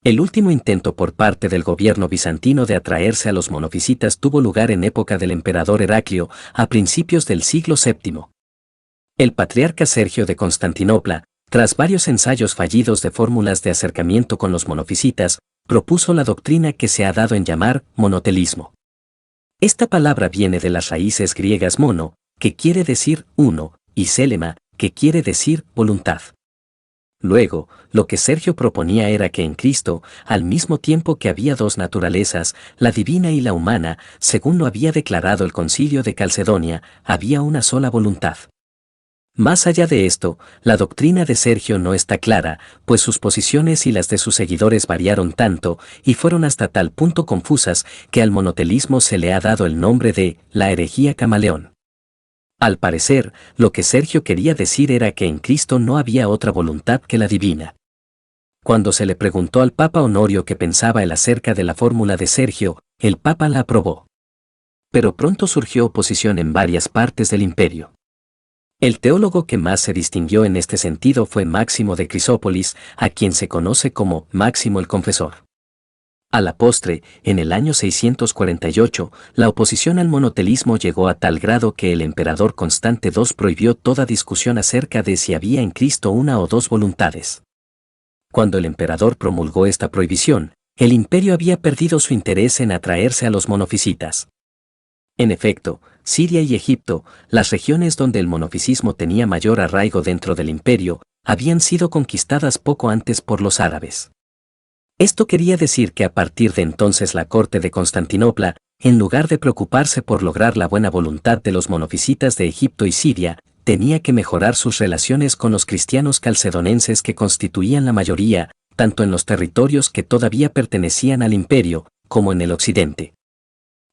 El último intento por parte del gobierno bizantino de atraerse a los monofisitas tuvo lugar en época del emperador Heraclio, a principios del siglo VII. El patriarca Sergio de Constantinopla, tras varios ensayos fallidos de fórmulas de acercamiento con los monofisitas, propuso la doctrina que se ha dado en llamar monotelismo. Esta palabra viene de las raíces griegas mono, que quiere decir uno, y célema, que quiere decir voluntad. Luego, lo que Sergio proponía era que en Cristo, al mismo tiempo que había 2 naturalezas, la divina y la humana, según lo había declarado el Concilio de Calcedonia, había una sola voluntad. Más allá de esto, la doctrina de Sergio no está clara, pues sus posiciones y las de sus seguidores variaron tanto, y fueron hasta tal punto confusas, que al monotelismo se le ha dado el nombre de la herejía camaleón. Al parecer, lo que Sergio quería decir era que en Cristo no había otra voluntad que la divina. Cuando se le preguntó al Papa Honorio qué pensaba él acerca de la fórmula de Sergio, el Papa la aprobó. Pero pronto surgió oposición en varias partes del imperio. El teólogo que más se distinguió en este sentido fue Máximo de Crisópolis, a quien se conoce como Máximo el Confesor. A la postre, en el año 648, la oposición al monotelismo llegó a tal grado que el emperador Constante II prohibió toda discusión acerca de si había en Cristo una o 2 voluntades. Cuando el emperador promulgó esta prohibición, el imperio había perdido su interés en atraerse a los monofisitas. En efecto, Siria y Egipto, las regiones donde el monofisismo tenía mayor arraigo dentro del imperio, habían sido conquistadas poco antes por los árabes. Esto quería decir que a partir de entonces la corte de Constantinopla, en lugar de preocuparse por lograr la buena voluntad de los monofisitas de Egipto y Siria, tenía que mejorar sus relaciones con los cristianos calcedonenses que constituían la mayoría, tanto en los territorios que todavía pertenecían al imperio, como en el occidente.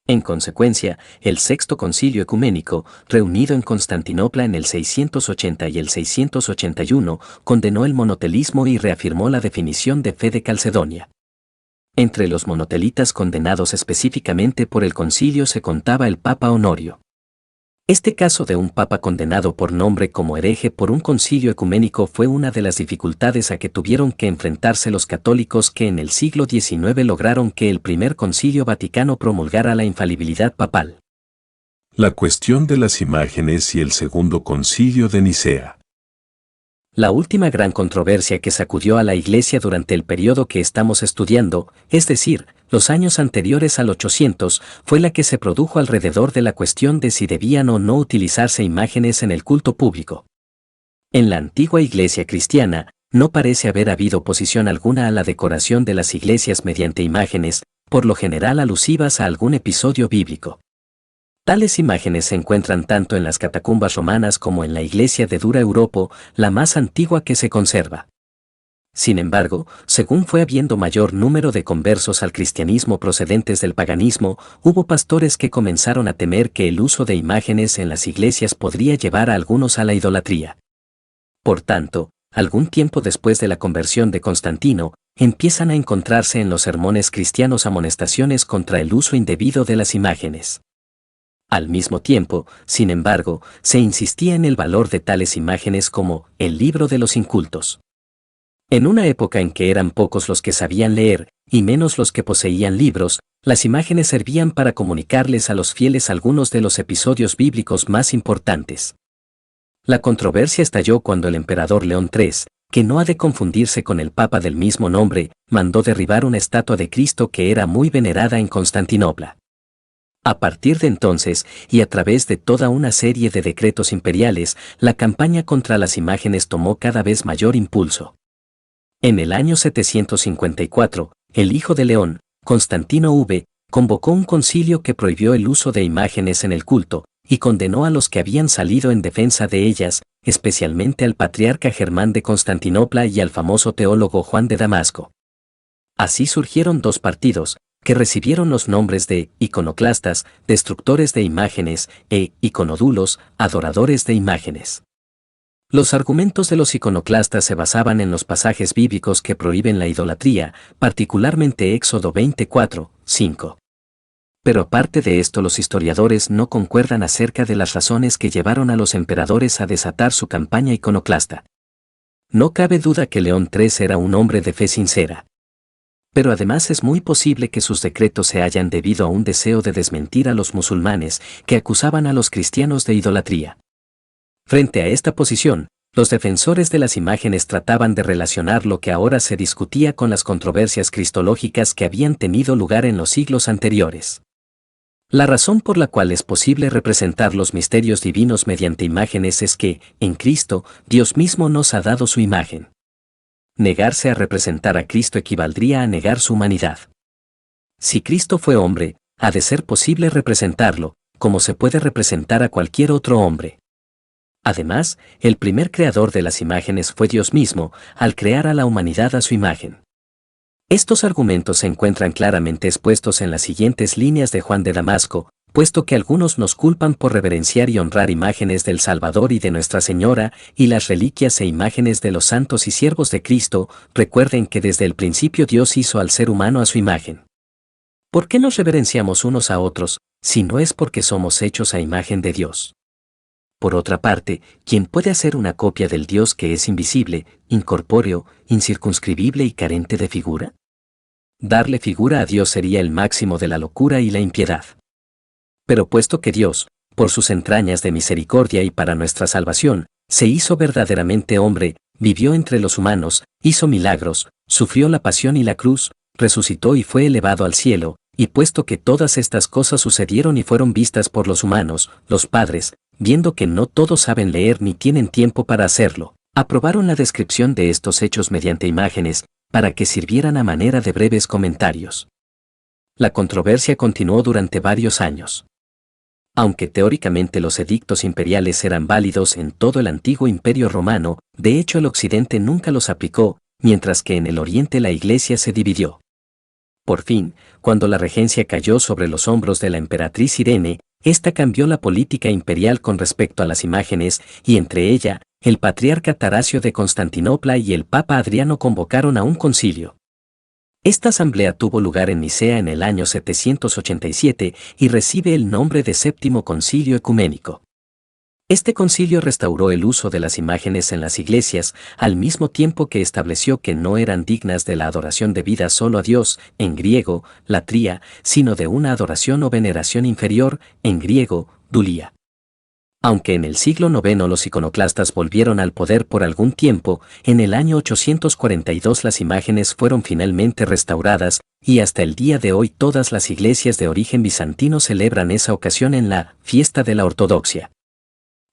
En consecuencia, el Sexto Concilio Ecuménico, reunido en Constantinopla en el 680 y el 681, condenó el monotelismo y reafirmó la definición de fe de Calcedonia. Entre los monotelitas condenados específicamente por el concilio se contaba el Papa Honorio. Este caso de un papa condenado por nombre como hereje por un concilio ecuménico fue una de las dificultades a que tuvieron que enfrentarse los católicos que en el siglo XIX lograron que el primer concilio vaticano promulgara la infalibilidad papal. La cuestión de las imágenes y el segundo concilio de Nicea. La última gran controversia que sacudió a la Iglesia durante el periodo que estamos estudiando, es decir, los años anteriores al 800, fue la que se produjo alrededor de la cuestión de si debían o no utilizarse imágenes en el culto público. En la antigua Iglesia cristiana, no parece haber habido oposición alguna a la decoración de las iglesias mediante imágenes, por lo general alusivas a algún episodio bíblico. Tales imágenes se encuentran tanto en las catacumbas romanas como en la iglesia de Dura Europo, la más antigua que se conserva. Sin embargo, según fue habiendo mayor número de conversos al cristianismo procedentes del paganismo, hubo pastores que comenzaron a temer que el uso de imágenes en las iglesias podría llevar a algunos a la idolatría. Por tanto, algún tiempo después de la conversión de Constantino, empiezan a encontrarse en los sermones cristianos amonestaciones contra el uso indebido de las imágenes. Al mismo tiempo, sin embargo, se insistía en el valor de tales imágenes como el libro de los incultos. En una época en que eran pocos los que sabían leer, y menos los que poseían libros, las imágenes servían para comunicarles a los fieles algunos de los episodios bíblicos más importantes. La controversia estalló cuando el emperador León III, que no ha de confundirse con el papa del mismo nombre, mandó derribar una estatua de Cristo que era muy venerada en Constantinopla. A partir de entonces, y a través de toda una serie de decretos imperiales, la campaña contra las imágenes tomó cada vez mayor impulso. En el año 754, el hijo de León, Constantino V, convocó un concilio que prohibió el uso de imágenes en el culto, y condenó a los que habían salido en defensa de ellas, especialmente al patriarca Germán de Constantinopla y al famoso teólogo Juan de Damasco. Así surgieron dos partidos, que recibieron los nombres de iconoclastas, destructores de imágenes, e iconodulos, adoradores de imágenes. Los argumentos de los iconoclastas se basaban en los pasajes bíblicos que prohíben la idolatría, particularmente Éxodo 24, 5. Pero aparte de esto, los historiadores no concuerdan acerca de las razones que llevaron a los emperadores a desatar su campaña iconoclasta. No cabe duda que León III era un hombre de fe sincera. Pero además es muy posible que sus decretos se hayan debido a un deseo de desmentir a los musulmanes que acusaban a los cristianos de idolatría. Frente a esta posición, los defensores de las imágenes trataban de relacionar lo que ahora se discutía con las controversias cristológicas que habían tenido lugar en los siglos anteriores. La razón por la cual es posible representar los misterios divinos mediante imágenes es que, en Cristo, Dios mismo nos ha dado su imagen. Negarse a representar a Cristo equivaldría a negar su humanidad. Si Cristo fue hombre, ha de ser posible representarlo, como se puede representar a cualquier otro hombre. Además, el primer creador de las imágenes fue Dios mismo, al crear a la humanidad a su imagen. Estos argumentos se encuentran claramente expuestos en las siguientes líneas de Juan de Damasco, puesto que algunos nos culpan por reverenciar y honrar imágenes del Salvador y de Nuestra Señora, y las reliquias e imágenes de los santos y siervos de Cristo. Recuerden que desde el principio Dios hizo al ser humano a su imagen. ¿Por qué nos reverenciamos unos a otros, si no es porque somos hechos a imagen de Dios? Por otra parte, ¿quién puede hacer una copia del Dios que es invisible, incorpóreo, incircunscribible y carente de figura? Darle figura a Dios sería el máximo de la locura y la impiedad. Pero puesto que Dios, por sus entrañas de misericordia y para nuestra salvación, se hizo verdaderamente hombre, vivió entre los humanos, hizo milagros, sufrió la pasión y la cruz, resucitó y fue elevado al cielo, y puesto que todas estas cosas sucedieron y fueron vistas por los humanos, los padres, viendo que no todos saben leer ni tienen tiempo para hacerlo, aprobaron la descripción de estos hechos mediante imágenes, para que sirvieran a manera de breves comentarios. La controversia continuó durante varios años. Aunque teóricamente los edictos imperiales eran válidos en todo el antiguo Imperio Romano, de hecho el Occidente nunca los aplicó, mientras que en el Oriente la Iglesia se dividió. Por fin, cuando la regencia cayó sobre los hombros de la emperatriz Irene, esta cambió la política imperial con respecto a las imágenes, y entre ella, el patriarca Tarasio de Constantinopla y el papa Adriano convocaron a un concilio. Esta asamblea tuvo lugar en Nicea en el año 787 y recibe el nombre de Séptimo Concilio Ecuménico. Este concilio restauró el uso de las imágenes en las iglesias, al mismo tiempo que estableció que no eran dignas de la adoración debida solo a Dios, en griego, latría, sino de una adoración o veneración inferior, en griego, dulia. Aunque en el siglo IX los iconoclastas volvieron al poder por algún tiempo, en el año 842 las imágenes fueron finalmente restauradas, y hasta el día de hoy todas las iglesias de origen bizantino celebran esa ocasión en la fiesta de la ortodoxia.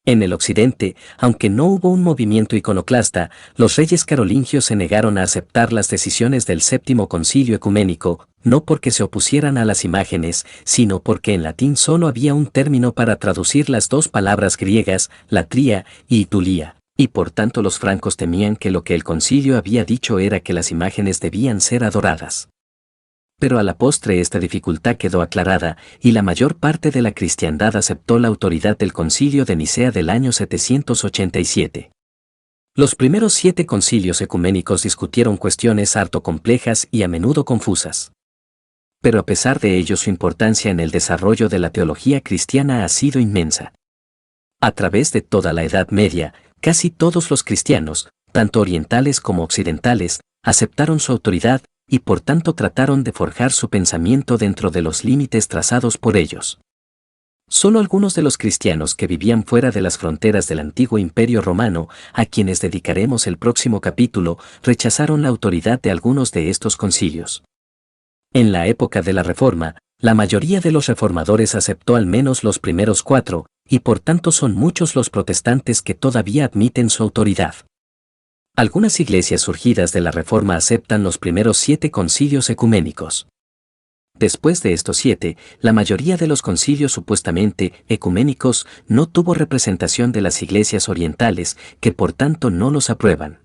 En el occidente, aunque no hubo un movimiento iconoclasta, los reyes carolingios se negaron a aceptar las decisiones del Séptimo Concilio Ecuménico, no porque se opusieran a las imágenes, sino porque en latín solo había un término para traducir las dos palabras griegas, latría y dulia, y por tanto los francos temían que lo que el concilio había dicho era que las imágenes debían ser adoradas. Pero a la postre esta dificultad quedó aclarada, y la mayor parte de la cristiandad aceptó la autoridad del Concilio de Nicea del año 787. Los primeros 7 concilios ecuménicos discutieron cuestiones harto complejas y a menudo confusas. Pero a pesar de ello su importancia en el desarrollo de la teología cristiana ha sido inmensa. A través de toda la Edad Media, casi todos los cristianos, tanto orientales como occidentales, aceptaron su autoridad, y por tanto trataron de forjar su pensamiento dentro de los límites trazados por ellos. Solo algunos de los cristianos que vivían fuera de las fronteras del antiguo Imperio Romano, a quienes dedicaremos el próximo capítulo, rechazaron la autoridad de algunos de estos concilios. En la época de la Reforma, La mayoría de los reformadores aceptó al menos los primeros 4, y por tanto son muchos los protestantes que todavía admiten su autoridad. Algunas iglesias surgidas de la Reforma aceptan los primeros 7 concilios ecuménicos. Después de estos 7, la mayoría de los concilios supuestamente ecuménicos no tuvo representación de las iglesias orientales, que por tanto no los aprueban.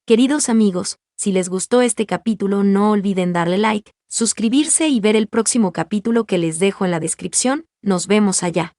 Queridos amigos, si les gustó este capítulo no olviden darle like, suscribirse y ver el próximo capítulo que les dejo en la descripción. Nos vemos allá.